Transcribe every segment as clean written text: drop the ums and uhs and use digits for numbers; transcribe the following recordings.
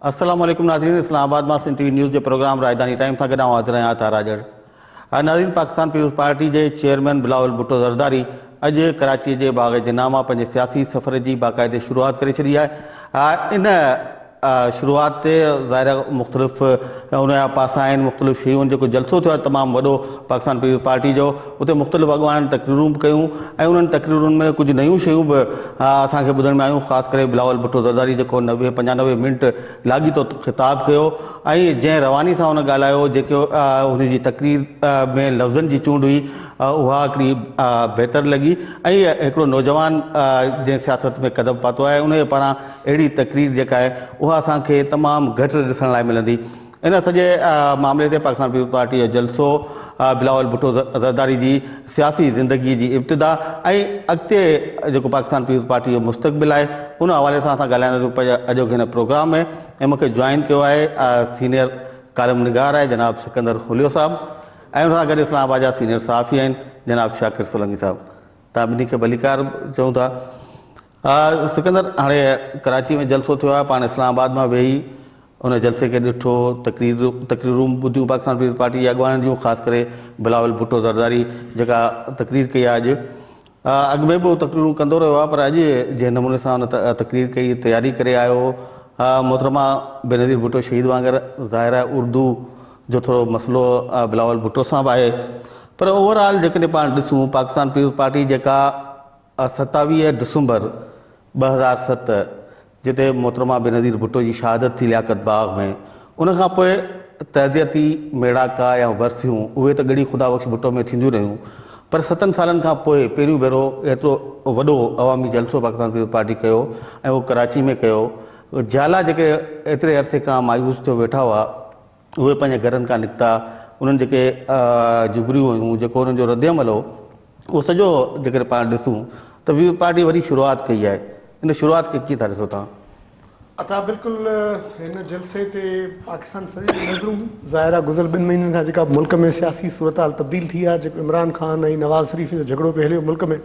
अस्सलाम वालेकुम नाज़रीन। इस्लामाबाद में सिंध टीवी न्यूज़ के प्रोग्राम राजधानी टाइम सां गॾु हाज़िर आहियां ताराजड़। नाज़रीन, पाकिस्तान पीपुल्स पार्टी के चेयरमैन बिलावल भुट्टो ज़रदारी अॼु कराची के बाग़ जनामा पंहिंजे सियासी सफ़र की बाक़ायदे शुरुआत करे छॾी आहे। इन शुरुआत से ज़ाहिर मुख़्तलिफ़ उनजा पासा आहिनि, मुख़्तलिफ़ शयूं जेको जलसो थियो आहे तमामु वॾो पाकिस्तान पीपुल्स पार्टी जो, उते मुख़्तलिफ़ अॻवाननि तकरीरूं बि कयूं ऐं उन्हनि तकरीरुनि में कुछ नयूं शयूं बि असांखे ॿुधण में आयूं। ख़ासि करे बिलावल भुट्टो ज़रदारी जेको 90-95 मिंट लाॻीतो ख़िताब कयो ऐं जंहिं रवानी सां हुन ॻाल्हायो, जेको हुनजी तकरीर में लफ़्ज़नि जी चूंड हुई उहा हिकिड़ी बहितर लॻी ऐं हिकिड़ो नौजवान जंहिं सियासत में कदम पातो आहे उनजे पारां अहिड़ी तकरीर जेका आहे उहा असांखे तमामु घटि ॾिसण लाइ मिलंदी। इन सॼे मामले ते पाकिस्तान पीपुल्स पार्टी जो जलसो, बिलावल भुट्टो ज़रदारी जी सियासी ज़िंदगी जी इब्तिदा ऐं अॻिते जेको पाकिस्तान पीपुल्स पार्टी जो मुस्तक़बिल आहे उन हवाले सां असां ॻाल्हाईंदासीं पंहिंजे अॼोके हिन प्रोग्राम में। ऐं मूंखे जॉइन कयो आहे सीनियर कालम निगार आहे जनाब सिकंदर हुलियो साहब ऐं उन सां गॾु इस्लामाबाद जा सीनियर सहाफ़ी आहिनि जनाब शाकिर सोलंकी साहब। तव्हां ॿिन्ही खे भलीकार चऊं था। सिकंदर, हाणे कराची में जलसो थियो आहे, पाण इस्लामाबाद में वेही उन जलसे के ॾिठो, तकरीरूं ॿुधियूं पाकिस्तान पीपुल्स पार्टी जे अॻवाननि जूं, ख़ासि करे बिलावल भुट्टो ज़रदारी जेका तकरीर कई आहे अॼु। अॻु में बि उहो तकरीरूं कंदो रहियो आहे, पर अॼु जंहिं नमूने सां हुन तकरीर कई, तयारी करे आयो, मोहतरमा बेनज़ीर भुट्टो शहीद वांगुरु ज़ाहिर आहे उर्दू जो थोरो मसइलो बिलावल भुट्टो सां बि आहे। पर ओवरऑल जेकॾहिं पाण ॾिसूं, पाकिस्तान पीपुल्स पार्टी जेका 27 दिसंबर 2007 जिते मोहतरमा बेनज़ीर भुट्टो जी शहादत थी लियाकत बाग में, उन खां पोइ तहदियती मेड़ाका या वर्सियूं उहे त गड़ी ख़ुदा बख़्श भुट्टो में थींदियूं रहियूं, पर 7 सालनि खां पोइ पहिरियों भेरो एतिरो वॾो अवामी जलसो पाकिस्तान पीपुल्स पार्टी कयो ऐं उहो कराची में कयो। जाला जेके एतिरे अरसे खां मायूस थियो वेठा हुआ उहे पंहिंजे घरनि खां निकिता, उन्हनि जेके जुगरियूं हुयूं, जेको उन्हनि जो रद्दमल हो, उहो सॼो जेकॾहिं पाण ॾिसूं त पीपुल्स पार्टी वरी शुरूआत कई आहे। इन शुरूआत खे कीअं था ॾिसो तव्हां? अथा बिल्कुलु हिन जलसे ते पाकिस्तान सॼी नज़रूं ज़ाहिर आहे गुज़िरियल 2 महीननि खां जेका मुल्क में सियासी सूरत हाल तब्दील थी आहे, जेको इमरान ख़ान ऐं नवाज़ शरीफ़ जो झगड़ो पियो हलियो मुल्क में,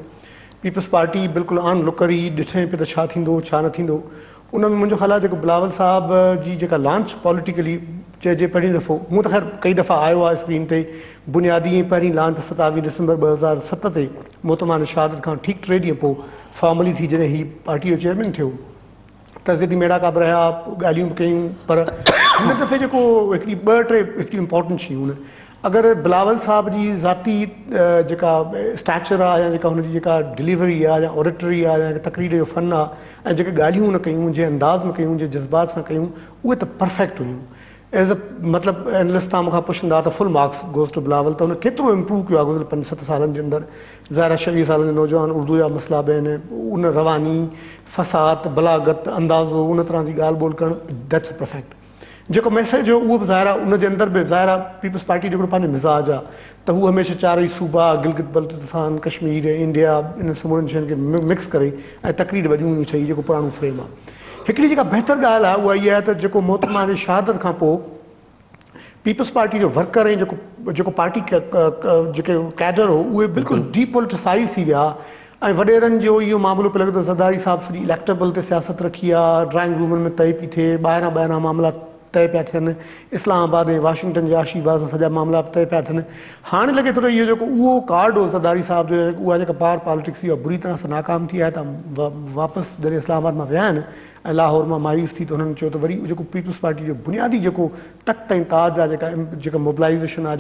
पीपुल्स पार्टी बिल्कुलु आन लुकर ई ॾिठे पियो त छा थींदो छा न थींदो। उन में मुंहिंजो ख़्यालु आहे जेको बिलावल साहब जी जेका लॉन्च पॉलिटिकली चइजे पहिरीं दफ़ो, हूअं त ख़ैर कई दफ़ा आयो आहे स्क्रीन ते, बुनियादी पहिरीं लॉन्च 27 दिसंबर 2007 ते मोहतरमा शहादत खां ठीक 3 ॾींहं पोइ फॉर्मली थी जॾहिं ही पार्टी जो चेयरमैन थियो, तज़दीदी मेड़ाका बि रहिया, ॻाल्हियूं बि कयूं। पर हिन दफ़े जेको हिकिड़ी 2-3 हिकिड़ी इंपॉर्टेंट शयूं आहिनि। अगरि बिलावल साहब जी ज़ाती जेका स्टैचर आहे या जेका हुनजी जेका डिलीवरी आहे या ऑडिटरी आहे या तकरीर जो फ़न आहे ऐं जेके ॻाल्हियूं हुन कयूं, जंहिं अंदाज़ में कयूं, जंहिं जज़्बात सां कयूं, उहे त परफेक्ट हुयूं। एज़ अ मतिलबु एनालिस्ट तव्हां मूंखां पुछंदा त full marks goes to Bilawal, त हुन केतिरो इम्प्रूव कयो आहे गुज़िरियल 5-7 सालनि जे अंदरि। ज़ाहिर 26 सालनि जो नौजवान, उर्दू जा मसइला बि आहिनि, उन रवानी, फसाद, बलागत, अंदाज़ो, उन तरह जी ॻाल्हि ॿोल करणु, दैट्स परफेक्ट। जेको मैसेज हो उहो बि ज़ाहिर आहे उनजे अंदरि बि ज़ाहिर आहे पीपुल्स पार्टी जो पंहिंजो मिज़ाज आहे त हू हमेशह 4 ई सूबा, गिलगित बल्तिस्तान, कश्मीर, इंडिया, इन समूरनि शयुनि खे मिक्स करे ऐं तकरीर वॼूं ई ठही, जेको पुराणो फ्रेम आहे। हिकिड़ी जेका बहितर ॻाल्हि आहे उहा इहा आहे त जेको मोहतरमा जी शहादत खां पोइ पीपुल्स पार्टी जो वर्कर ऐं जेको पार्टी जेके कैडर हो उहे बिल्कुलु डीपोलिटिसाइज़ थी विया ऐं वॾेरनि जो इहो मामलो पियो लॻे त ज़रदारी साहब सॼी इलेक्टेबल ते सियासत रखी आहे, ड्राइंग रूमनि में तय पई थिए, ॿाहिरां मामला तय पिया थियनि, इस्लामाबाद ऐं वाशिंगटन जे आशीर्वाद सां सॼा मामला तय पिया थियनि। हाणे लॻे थो इहो जेको उहो कार्ड हो ज़रदारी साहब जो, उहा जेका पावर पॉलिटिक्स हुई बुरी तरह सां नाकाम थी आहे। त वापसि जॾहिं इस्लामाबाद मां विया आहिनि ऐं लाहौर मां मायूस थी, त हुननि चयो त वरी जेको पीपुल्स पार्टी जो बुनियादी जेको तख़्त ऐं ताज आहे, जेका मोबिलाइज़ेशन आहे,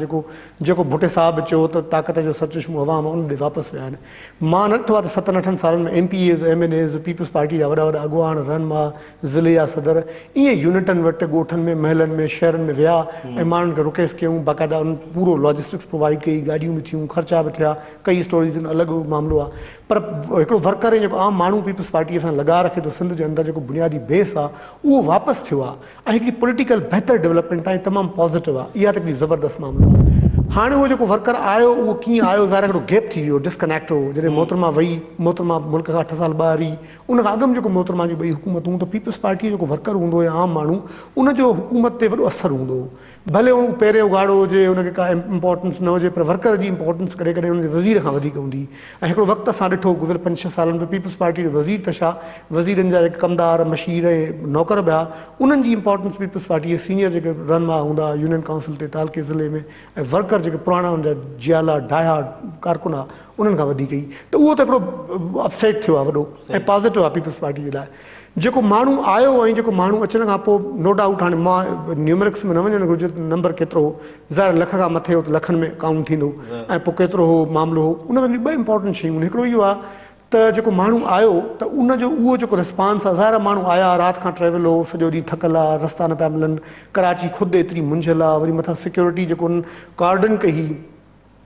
जेको भुट्टे साहब चयो त ताक़त जो सचमुच अवाम आहे, उन ॾे वापसि विया आहिनि। मां न ॾिठो आहे त 7-8 सालनि में MPAs, MNAs, पीपुल्स पार्टी जा वॾा अॻुवान, रहनुमा, ज़िले जा सदर ईअं यूनिटनि वटि, ॻोठनि में, महलनि में, शहरनि में विया ऐं माण्हुनि खे रिक्वेस्ट कयूं, बाक़ाइदा उन्हनि पूरो लॉजिस्टिक्स प्रोवाइड कई, गाॾियूं बि थियूं, ख़र्चा बि थिया, कई स्टोरीज़ अलॻि मामिलो आहे। पर हिकिड़ो वर्कर ऐं जेको आम माण्हू पीपुल्स पार्टीअ सां लॻा रखे थो, सिंध जे अंदरि जेको बुनियादी बेस आहे उहो वापसि थियो आहे ऐं हिकिड़ी पॉलिटिकल बहितर डेवलपमेंट आहे, तमामु पॉज़िटिव आहे। इहा त हिकिड़ी ज़बरदस्त मामिलो आहे। हाणे उहो जेको वर्कर आयो उहो कीअं आयो, ज़ाहिर हिकिड़ो गैप थी वियो, डिस्कनेक्ट हो। जॾहिं मोहतरमा वई, मोहतरमा मुल्क खां 8 साल ॿाहिरि, उन खां अॻु में जेको मोहतरमा जी ॿई हुकूमतूं त पीपल्स पार्टी जो जेको वर्कर हूंदो या आम माण्हू उनजो हुकूमत ते वॾो असरु हूंदो हो। भले उहो पहिरें उघाड़ो हुजे उनखे का इंपॉर्टेंस न हुजे पर वर्कर जी इंपॉर्टेंस कॾहिं कॾहिं उनजे वज़ीर खां वधीक हूंदी। ऐं हिकिड़ो वक़्तु असां ॾिठो गुज़िरियल 5-6 सालनि में पीपल्स पार्टी जो वज़ीर त छा वज़ीरनि जा जेके कमदार मशीर ऐं नौकर ॿिया उन्हनि जी इंपॉर्टेंस पीपल्स पार्टी जे सीनियर जेके रहनुमा हूंदा यूनियन काउंसिल ते तालके ज़िले में ऐं वर्कर जेके पुराणा उनजा जियाला डाया कारकुना उन्हनि खां वधीक ई त उहो त हिकिड़ो अपसेट थियो आहे वॾो ऐं पॉज़िटिव आहे पीपल्स पार्टी जे लाइ। जेको माण्हू आयो ऐं जेको माण्हू अचण खां पोइ नो डाउट हाणे मां न्यूमरिक्स में न वञणु घुरिजे नंबर केतिरो हो ज़ाहिर लख खां मथे हो त लखनि में काउंट थींदो ऐं पोइ केतिरो हो मामिलो हो उन में ॿ इंपॉर्टेंट शयूं हिकिड़ो इहो आहे त जेको माण्हू आयो त उनजो उहो जेको रिस्पॉन्स आहे ज़ाहिर माण्हू आया राति खां ट्रेवल हो सॼो ॾींहुं थकल आहे रस्ता न पिया मिलनि कराची ख़ुदि एतिरी मुंझियल आहे वरी मथां सिक्योरिटी जेको उन्हनि कार्डन कई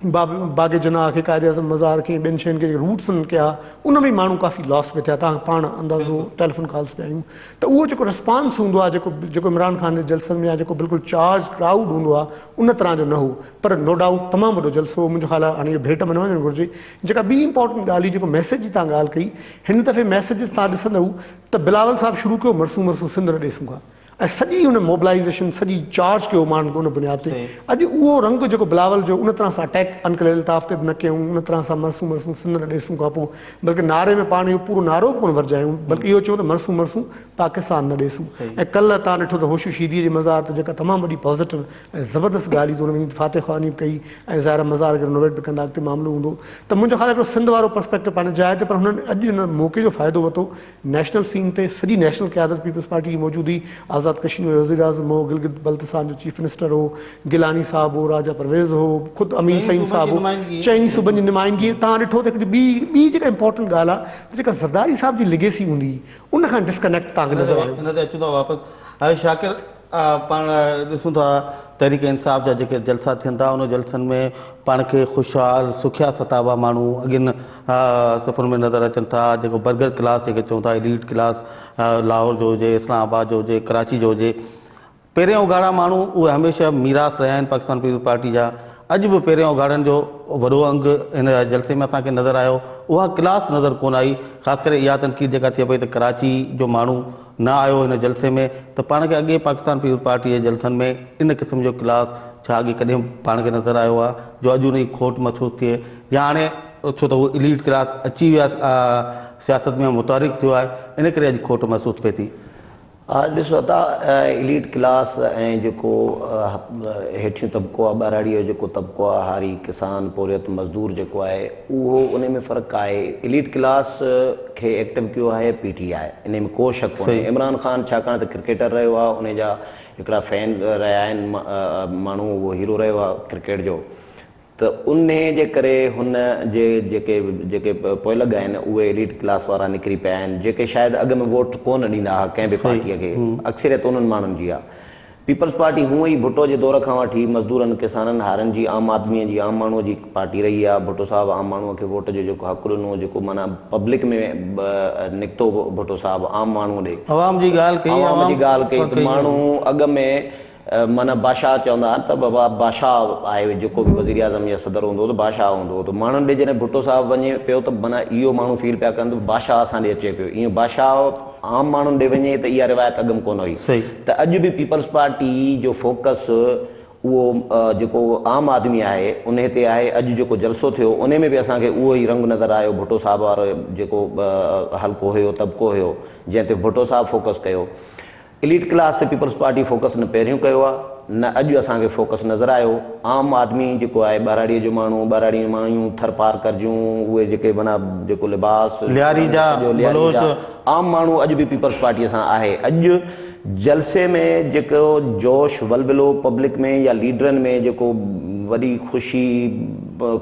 बाग़े जनाह खे क़ाइदे आज़म मज़ार खे ॿियनि शयुनि खे रूट्स उन्हनि कया उन में माण्हू काफ़ी लॉस पे थिया तव्हां पाण अंदाज़ो टेलीफोन कॉल्स पिया आहियूं त उहो जेको रिस्पॉन्स हूंदो आहे जेको इमरान ख़ान जे जलसनि में आहे जेको बिल्कुलु चार्ज क्राउड हूंदो आहे उन तरह जो न हो पर नो डाउट तमामु वॾो जलसो मुंहिंजो ख़्यालु आहे हाणे इहो भेट में न वञणु घुरिजे। जेका ॿी इंपॉर्टेंट ॻाल्हि हुई जेको मैसेज जी तव्हां ॻाल्हि कई हिन दफ़े मैसेजिस तव्हां ॾिसंदव त बिलावल साहिबु शुरू कयो मरसूं मरसूं सिंध न ॾेसूं खां ऐं सॼी हुन मोबिलाइज़ेशन सॼी चार्ज कयो माण्हुनि खे उन बुनियाद ते अॼु उहो रंग जेको बिलावल जो उन तरह सां अटैक अनकल अल्ताफ़ ते बि न कयूं उन तरह सां मरसूं मरसूं सिंध न ॾेसूं खां पोइ बल्कि नारे में पाण इहो पूरो नारो बि कोन वरजायूं बल्कि इहो चऊं त मरसूं मरसूं पाकिस्तान न ॾेसूं। ऐं कल्ह तव्हां ॾिठो त होशू शीदीअ जे मज़ार ते जेका तमामु वॾी पॉज़िटिव ऐं ज़बरदस्त ॻाल्हि हुई हुन में फातिह ख़वानी बि कई ऐं ज़ाहिर मज़ार खे रिनोवेट बि कंदा अॻिते मामिलो हूंदो त मुंहिंजो ख़्यालु हिकिड़ो सिंध वारो पर्सपेक्टिव पंहिंजे जाइ ते पर हुननि अॼु हिन मौक़े जो फ़ाइदो वरितो नेशनल सीन ते सॼी नेशनल क़यादत पीपल्स पार्टी जी मौजूद हुई आज़ाद कश्मीर में वज़ीर आज़म हो गिलगित बल्तिस्तान जो चीफ मिनिस्टर हो गिलानी साहब हो राजा परवेज़ हो ख़ुदि अमीन सईद साहब हो चइनी सूबनि जी नुमाइंदगी तव्हां ॾिठो त हिकिड़ी ॿी जेका इंपॉर्टेंट ॻाल्हि आहे त जेका ज़रदारी साहब जी लिगेसी हूंदी उन खां डिस्कनेक्ट तव्हांखे नज़र आयो। हिन ते अचूं था वापसि शाकिर पाण ॾिसूं था तहरीक इंसाफ़ जा जेके जलसा थियनि था उन जलसनि में पाण खे ख़ुशहाल सुखिया सताबा माण्हू अॻिन सफ़र में नज़र अचनि था जेको बर्गर क्लास जेके चऊं था एलीट क्लास लाहौर जो हुजे इस्लामाबाद जो हुजे कराची जो हुजे पहिरें उघाड़ा माण्हू उहे हमेशह मीरास रहिया आहिनि पाकिस्तान पीपल्स पार्टी जा अॼु बि पहिरें उघाड़नि जो वॾो अंग हिन जलसे में असांखे नज़र आयो उहा क्लास नज़र कोन आई ख़ासि करे इहा तनक़ीद जेका थिए पई त कराची जो माण्हू न आयो हिन जलसे में त पाण खे अॻे पाकिस्तान पीपल्स पार्टी जे जलसनि में इन क़िस्म जो क्लास छा अॻे कॾहिं पाण खे नज़र आयो आहे जो अॼु उन जी खोट महसूसु थिए या हाणे छो त उहो इलीट क्लास अची विया सियासत में मुतारिक थियो आहे इन करे अॼु खोट महसूसु पए थी। हा ॾिसो था इलीट क्लास ऐं जेको हेठियों तबिको आहे ॿाराड़ीअ जो जेको तबिको आहे हारी किसान पोरियत मज़दूर जेको आहे उहो उन में फ़र्क़ु आहे। इलीट क्लास खे एक्टिव कयो आहे PTI इन में को शक कोन्हे। इमरान ख़ान छाकाणि त क्रिकेटर रहियो आहे उन जा हिकिड़ा फैन रहिया आहिनि माण्हू उहो हीरो रहियो आहे क्रिकेट जो त उन जे करे हुन जे जेके पोइ लॻा आहिनि उहे एलीट क्लास वारा निकिरी पिया आहिनि जेके शायदि अॻु में वोट कोन ॾींदा हुआ कंहिं बि पार्टीअ खे अक्सरियत उन्हनि माण्हुनि जी आहे। पीपल्स पार्टी हूअं ई भुट्टो जे दौर खां वठी मज़दूरनि किसाननि हारनि जी आम आदमीअ जी आम माण्हूअ जी पार्टी रही आहे। भुट्टो साहिबु आम माण्हूअ खे वोट जो जेको हक़ु ॾिनो जेको माना पब्लिक में निकितो भुट्टो साहिबु आम माण्हूअ ॾे आवाम जी ॻाल्हि कई त माण्हू अॻु में माना बादशाह चवंदा त बाबा बादशाह आहे जेको बि वज़ीर आज़म या सदर हूंदो त बादशाह हूंदो त माण्हुनि ॾे जॾहिं भुट्टो साहिबु वञे पियो त माना इहो माण्हू फील पिया कनि त बादशाह असां ॾे अचे पियो ईअं बादशाह आम माण्हुनि ॾे वञे त इहा रिवायत अॻु में कोन हुई त अॼु बि पीपल्स पार्टी जो फोकस उहो जेको आम आदमी आहे उन ते आहे। अॼु जेको जलसो थियो उन में बि असांखे उहो ई रंग नज़र आयो भुट्टो साहिबु वारो जेको हल्को हुयो तबिको हुयो जंहिं ते भुट्टो साहिबु फोकस कयो। इलीट क्लास ते पीपल्स पार्टी फोकस न पहिरियों कयो आहे न अॼु असांखे फोकस नज़र आयो। आम आदमी जेको आहे ॿाराड़ीअ जो माण्हू ॿाराड़ीअ माण्हू थर पार करजूं उहे जेके माना जेको लिबास आम माण्हू अॼु बि पीपल्स पार्टीअ सां आहे। अॼु जलसे में जेको जोश वलवलो पब्लिक में या लीडरनि में जेको वॾी ख़ुशी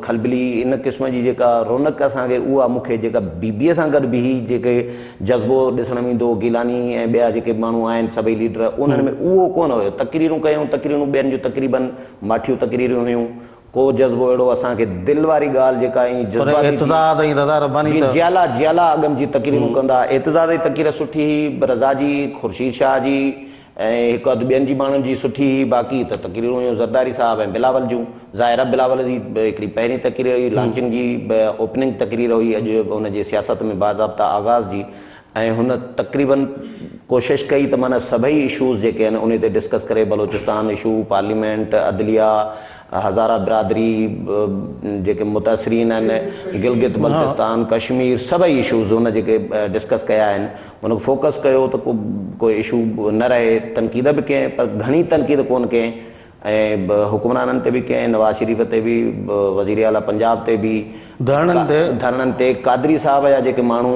खलबली इन क़िस्म जी जेका रौनक असांखे उहा मूंखे जेका बीबीअ सां गॾु बि जेके जज़्बो ॾिसण में ईंदो गिलानी ऐं ॿिया जेके माण्हू आहिनि सभई लीडर उन्हनि में उहो कोन हुयो। तकरीरूं कयूं तकरीरूं ॿियनि जूं तक़रीबन माठियूं तकरीरूं हुयूं को जज़्बो अहिड़ो असांखे दिलि वारी ॻाल्हि जेका जियाला अगम जी तकरीरूं कंदा एतिज़ाद जी तकरीर सुठी रज़ा जी ख़ुर्शीद शाह जी ऐं हिकु अधु ॿियनि जी माण्हुनि जी सुठी बाक़ी त तकरीरूं हुयूं ज़रदारी साहिबु ऐं बिलावल जूं ज़ाहिर बिलावल जी हिकिड़ी पहिरीं तकरीर हुई लॉन्चिंग जी ओपनिंग तकरीर हुई अॼु हुनजे सियासत में बाज़ाब्ता आगाज़ जी ऐं हुन तक़रीबन कोशिशि कई त माना सभई इशूज़ जेके आहिनि उन ते डिस्कस करे, बलोचिस्तान इशू, पार्लियामेंट, अदलिया, हज़ारा बिरादरी जेके मुतासिरीन आहिनि, गिलगित बल्तिस्तान, कश्मीर, सभई इशूज़ हुन जेके डिस्कस कया आहिनि हुन फोकस कयो त कोई इशू न रहे। तनक़ीद बि कयईं पर घणी तनक़ीद कोन कयईं, ऐं हुक्मराननि ते बि कयईं, नवाज़ शरीफ़ ते बि, वज़ीर आला पंजाब ते बि, धरणनि ते, कादरी साहब जा जेके माण्हू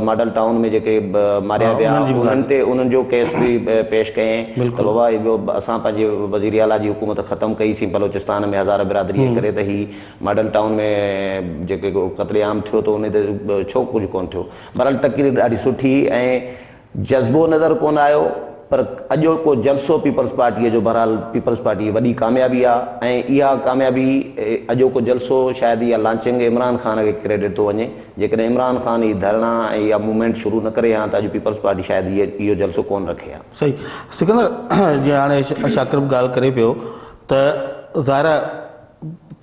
मॉडल टाउन में जेके मारिया विया उन्हनि ते उन्हनि जो केस बि पेश कयईं त बाबा असां पंहिंजे वज़ीर आला जी हुकूमत ख़तमु कईसीं बलोचिस्तान में हज़ार बिरादरी करे, त ही मॉडल टाउन में जेके क़त्लेआम थियो त उन ते छो कुझु कोन थियो। बहरहाल तक़रीर ॾाढी सुठी ऐं जज़्बो नज़र कोन आयो, पर अॼोको जलसो पीपल्स पार्टीअ जो बहरहाल पीपल्स पार्टी वॾी कामयाबी आहे, ऐं इहा कामयाबी अॼोको जलसो शायदि इहा लॉन्चिंग इमरान ख़ान खे क्रेडिट थो वञे। जेकॾहिं इमरान ख़ान ही धरणा ऐं इहा मूवमेंट शुरू न करे हा त अॼु पीपल्स पार्टी शायदि इहो जलसो कोन रखे हा। सही सिकंदर, जीअं हाणे शाकिर बि ॻाल्हि करे पियो त ज़ाहिर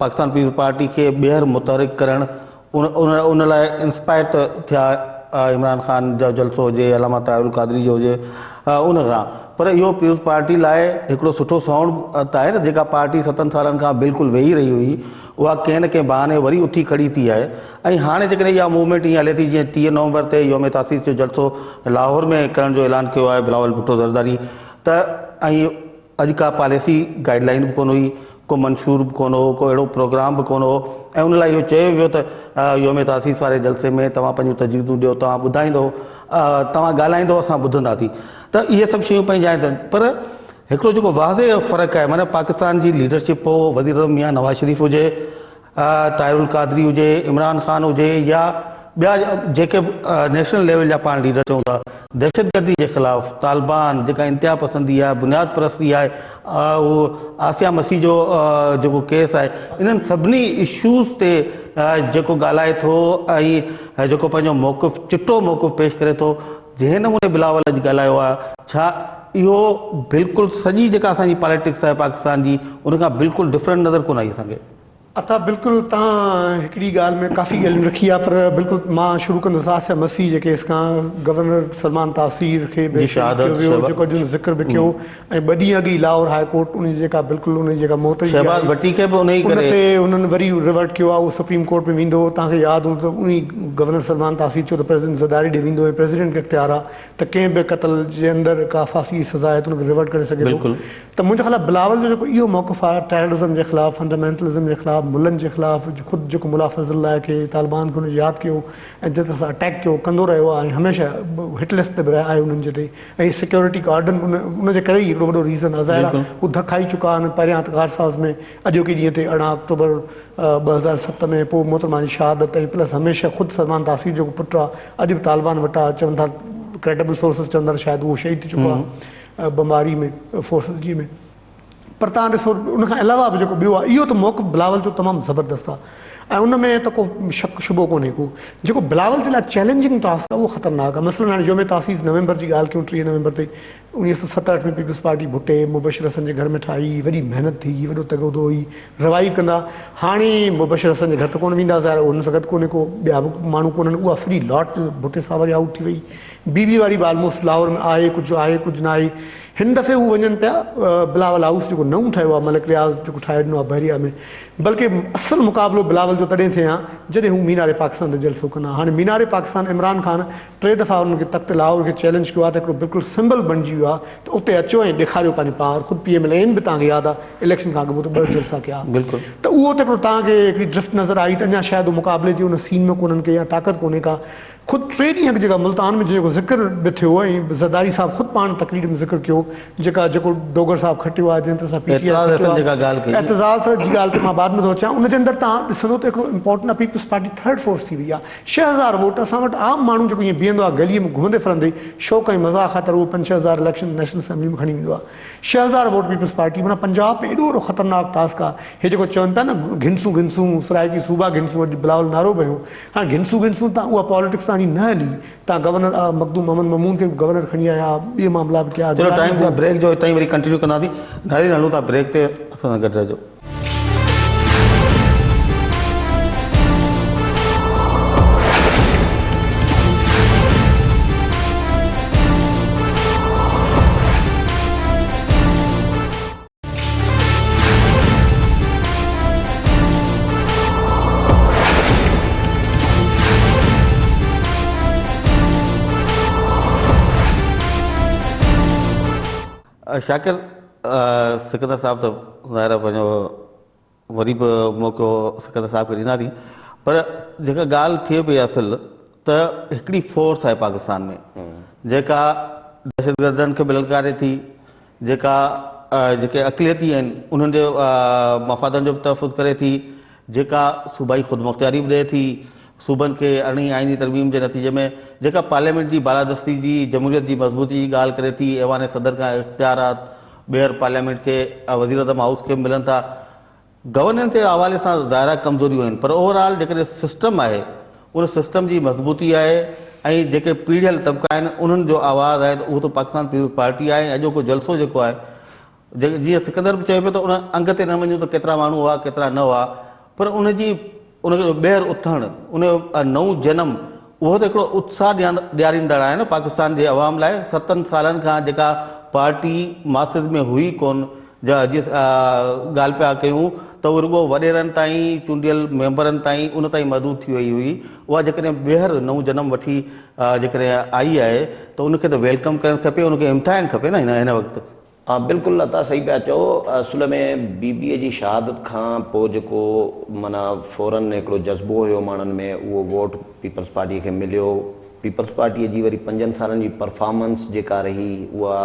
पाकिस्तान पीपल्स पार्टी खे ॿीहर मुतहरिक करणु उन लाइ इंस्पायर त थिया इमरान ख़ान जो जलसो हुजे, अलामा ताहिरुल क़ादरी जो हुजे उन खां, पर इहो पीपल्स पार्टी लाइ हिकिड़ो सुठो साउंड त आहे न, जेका पार्टी 7 सालनि खां बिल्कुलु वेही रही हुई उहा कंहिं न कंहिं बहाने वरी उथी खड़ी थी आहे। ऐं हाणे जेकॾहिं इहा मूवमेंट ईअं हले थी जीअं 30 नवंबर ते योम तासीस जो जलसो लाहौर में करण जो ऐलान कयो आहे बिलावल भुट्टो ज़रदारी, त ऐं अॼु का पॉलिसी गाइडलाइन बि कोन हुई, को मंशूर बि कोन हो, को अहिड़ो प्रोग्राम बि कोन हो, ऐं उन लाइ इहो चयो वियो त योम तासीस वारे जलसे में तव्हां पंहिंजूं तजवीज़ूं ॾियो, तव्हां ॿुधाईंदो, तव्हां ॻाल्हाईंदो, असां ॿुधंदासीं। त इहे सभु शयूं पंहिंजा आहिनि, पर हिकिड़ो जेको वाज़े फ़र्क़ु आहे, माना पाकिस्तान जी लीडरशिप हो, वज़ीर आज़म मियां नवाज़ शरीफ़ हुजे, ताहिरुल क़ादरी हुजे, इमरान ख़ान हुजे, या ॿिया जेके नेशनल लेवल जा पाण लीडर चऊं था, दहशतगर्दी जे ख़िलाफ़ तालिबान जेका इंतिहा पसंदी आहे, बुनियाद परस्ती आहे, उहो आसिया मसीह जो जेको केस आहे, इन्हनि सभिनी इशूज़ ते जेको ॻाल्हाए थो ऐं जेको पंहिंजो मौक़िफ़ चिटो मौक़िफ़ पेश करे थो, जंहिं नमूने बिलावल अॼु ॻाल्हायो आहे, छा इहो बिल्कुलु सॼी जेका असांजी पॉलिटिक्स आहे पाकिस्तान जी उन खां बिल्कुलु डिफरेंट नज़र कोन आई असांखे? अता बिल्कुलु तव्हां हिकिड़ी ॻाल्हि में काफ़ी ॻाल्हियूं रखी आहे, पर बिल्कुलु मां शुरू कंदुसि आसिया मसीह जे केस खां। गवर्नर सलमान तासीर खे कयो वियो, जेको अॼु ज़िक्र बि कयो, ऐं 2 ॾींहं अॻु ई लाहौर हाई कोर्ट उन जेका बिल्कुलु उन जेका मौत शहबाज़ भट्टी खे बि उन ते उन्हनि वरी रिवर्ट कयो आहे, उहो सुप्रीम कोर्ट में वेंदो। तव्हांखे यादि हूंदो त उन गवर्नर सलमान तासीर चयो त प्रेसिडेंट ज़रदारी ॾे वेंदो ऐं प्रेसिडेंट खे इख्तियार आहे त कंहिं बि क़तल जे अंदरि का फांसी जी सज़ा आहे त उनखे रिवर्ट करे सघे थो। त मुंहिंजे ख़्याल बिलावल जो जेको इहो मौक़िफ़ आहे टेररिज़म जे ख़िलाफ़, फंडामेंटलिज़म जे ख़िलाफ़, मुल्हनि जे ख़िलाफ़, ख़ुदि जेको मुला फज़ल खे तालिबान खे उनजो यादि कयो ऐं जिते सां अटैक कयो कंदो रहियो आहे, ऐं हमेशह हिट लिस्ट ते बि रहिया आहे उन्हनि जे ते, ऐं सिक्योरिटी गार्डन उनजे करे ई हिकिड़ो वॾो रीज़न आहे। ज़ाहिर आहे हू धक खाई चुका आहिनि पहिरियां कार साज़ में अॼोके ॾींहं ते 18 अक्टूबर 2007 में, पोइ मोहतरमा जी शहादत, ऐं प्लस हमेशह ख़ुदि सलमान तासीर जो पुटु आहे अॼु बि तालिबान वटि आहे, चवनि था क्रेडिबल सोर्सिस चवनि था शायदि उहो शहीद थी चुको आहे बमबारी में फोर्सिस जी में। पर तव्हां ॾिसो उनखां अलावा बि जेको ॿियो आहे, इहो त मौक़िफ़ बिलावल जो तमामु ज़बरदस्त आहे, ऐं उन में त को शक शुबो कोन्हे को। जेको बिलावल जे लाइ चैलेंजिंग टास्क आहे उहो ख़तरनाक आहे। मसलन हाणे योम तासीस नवंबर जी ॻाल्हि कयूं, 3 नवंबर ते 1967 में पीपल्स पार्टी भुटे मुबशिर हसन जे घर में ठाही, वॾी महिनत थी, वॾो तगदो हुई, रिवाइव कंदा। हाणे मुबशिर हसन जे घर त कोन वेंदा, ज़ाहिर हुन सां गॾु कोन्हे को ॿिया बि माण्हू कोन्हनि, उहा फ्री लॉट भुटे साहब वरी आउट थी वई। बीबी वारी बि ऑलमोस्ट लाहौर में आहे, कुझु न आहे। हिन दफ़े हू वञनि पिया बिलावल हाउस जेको नओं ठहियो आहे, मलिक रियाज़ जेको ठाहे ॾिनो आहे बहरिया में, बल्कि असुलु मुक़ाबिलो बिलावल जो तॾहिं थिए हा जॾहिं हू मीनारे पाकिस्तान ते जलसो कंदा। हाणे मीनारे पाकिस्तान इमरान ख़ान 3 दफ़ा उन्हनि खे तख़्त लाहौर खे चैलेंज कयो आहे त हिकिड़ो बिल्कुलु सिंबल बणिजी वियो आहे त उते अचो ऐं ॾेखारियो पंहिंजे पावर। ख़ुदि PMLN बि तव्हांखे यादि आहे इलेक्शन खां अॻु पोइ 2 जलसा कया, बिल्कुलु। त उहो त हिकिड़ो तव्हांखे हिकिड़ी ड्रिफ्ट नज़र आई त अञा शायदि उहो मुक़ाबले जी उन सीन में कोन्हनि खे या ताक़त कोन्हे का। ख़ुदि 3 ॾींहं जेका मुल्तान में जेको ज़िक्र बि थियो ऐं ज़रदारी साहब ख़ुदि पाण तकरीर में ज़िक्र कयो, जेको डोगर साहब खटियो आहे, जंहिं ते असां एतिज़ाज़ जी ॻाल्हि ते मां बाद में थो अचां, उनजे अंदरि तव्हां ॾिसंदो त हिकिड़ो इंपॉर्टेंट आहे, पीपल्स पार्टी 3rd फोर्स थी वई आहे। 6000 वोट असां वटि आम माण्हू जेको ईअं बीहंदो आहे गलीअ में घुमंदे फिरंदे शौक़ ऐं मज़ाक़ ख़ातिर उहो 5-6000 इलेक्शन नेशनल असेंबली में खणी वेंदो आहे। 6000 वोट पीपल्स पार्टी, माना पंजाब में एॾो वॾो ख़तरनाक टास्क आहे। हे जेको चवनि पिया न घिंसूं घिंसूं सराइकी सूबा घिंसूं, अॼु बिलावल नारो पियो, हाणे घिंसूं घिंसूं तव्हां उहा पॉलिटिक्स तव्हांजी न हली। तव्हां गवर्नर मखदूम मोहम्मद ममून खे गवर्नर खणी आया, ॿिए मामला बि कया। चलो टाइम जा ब्रेक जो हितां ई वरी कंटिन्यू कंदासीं, नारी हलूं था ब्रेक ते, असां सां गॾु रहिजो। शाकिर सिकंदर साहब तो ज़ाहिर पंहिंजो वरी बि मौक़ो सिकंदर साहब खे ॾींदासीं, पर जेका ॻाल्हि थिए पई असल त हिकिड़ी फोर्स आहे पाकिस्तान में जेका दहशतगर्दनि खे बि ललकारे थी, जेके अक़लियती आहिनि उन्हनि जे मफ़ादनि जो बि तहफ़ुज़ करे थी, जेका सूबाई ख़ुदमुख़्तियारी बि ॾिए थी, सूबनि खे अरिड़हीं आइनी तरमीम जे नतीजे में जेका पार्लियामेंट जी बालादस्ती जी जमहूरियत जी मज़बूती जी ॻाल्हि करे थी, ऐवान सदर खां इख़्तियारात ॿीहर पार्लियामेंट खे वज़ीर आज़म हाउस खे मिलनि था, गवर्नेंस जे हवाले सां ज़ाहिरा कमज़ोरियूं आहिनि, पर ओवरऑल जेकॾहिं सिस्टम आहे उन सिस्टम जी मज़बूती आहे ऐं जेके पीढ़ियल तबिका आहिनि उन्हनि जो आवाज़ु आहे त उहो त पाकिस्तान पीपुल्स पार्टी आहे। ऐं अॼोको जलसो जेको आहे जीअं सिकंदर बि चए पियो त उन अंग ते न वञूं त केतिरा माण्हू हुआ केतिरा न हुआ, पर उनखे ॿीहर उथणु, उन नओं जनम, उहो त हिकिड़ो उत्साह ॾियारींदड़ आहे न पाकिस्तान जे अवाम लाइ। 7 सालनि खां जेका पार्टी मासिस में हुई कोन, जीअं ॻाल्हि पिया कयूं त उहो रुॻो वॾेरनि ताईं चूंडियल मेंबरनि ताईं उन ताईं महदूद थी वई हुई, उहा जेकॾहिं ॿीहर नओं जनम वठी जेकॾहिं आई आहे त उनखे त वेलकम करणु खपे, उनखे इम्तिहान खपे न हिन वक़्तु। हाँ बिल्कुलु लता सही पिया चओ। असुल में बीबीअ जी शहादत खां पोइ जेको माना फ़ौरन हिकिड़ो जज़्बो हुयो माण्हुनि में, उहो वोट पीपल्स पार्टीअ खे मिलियो। पीपल्स पार्टीअ जी वरी 5 सालनि जी परफॉर्मेंस जेका रही उहा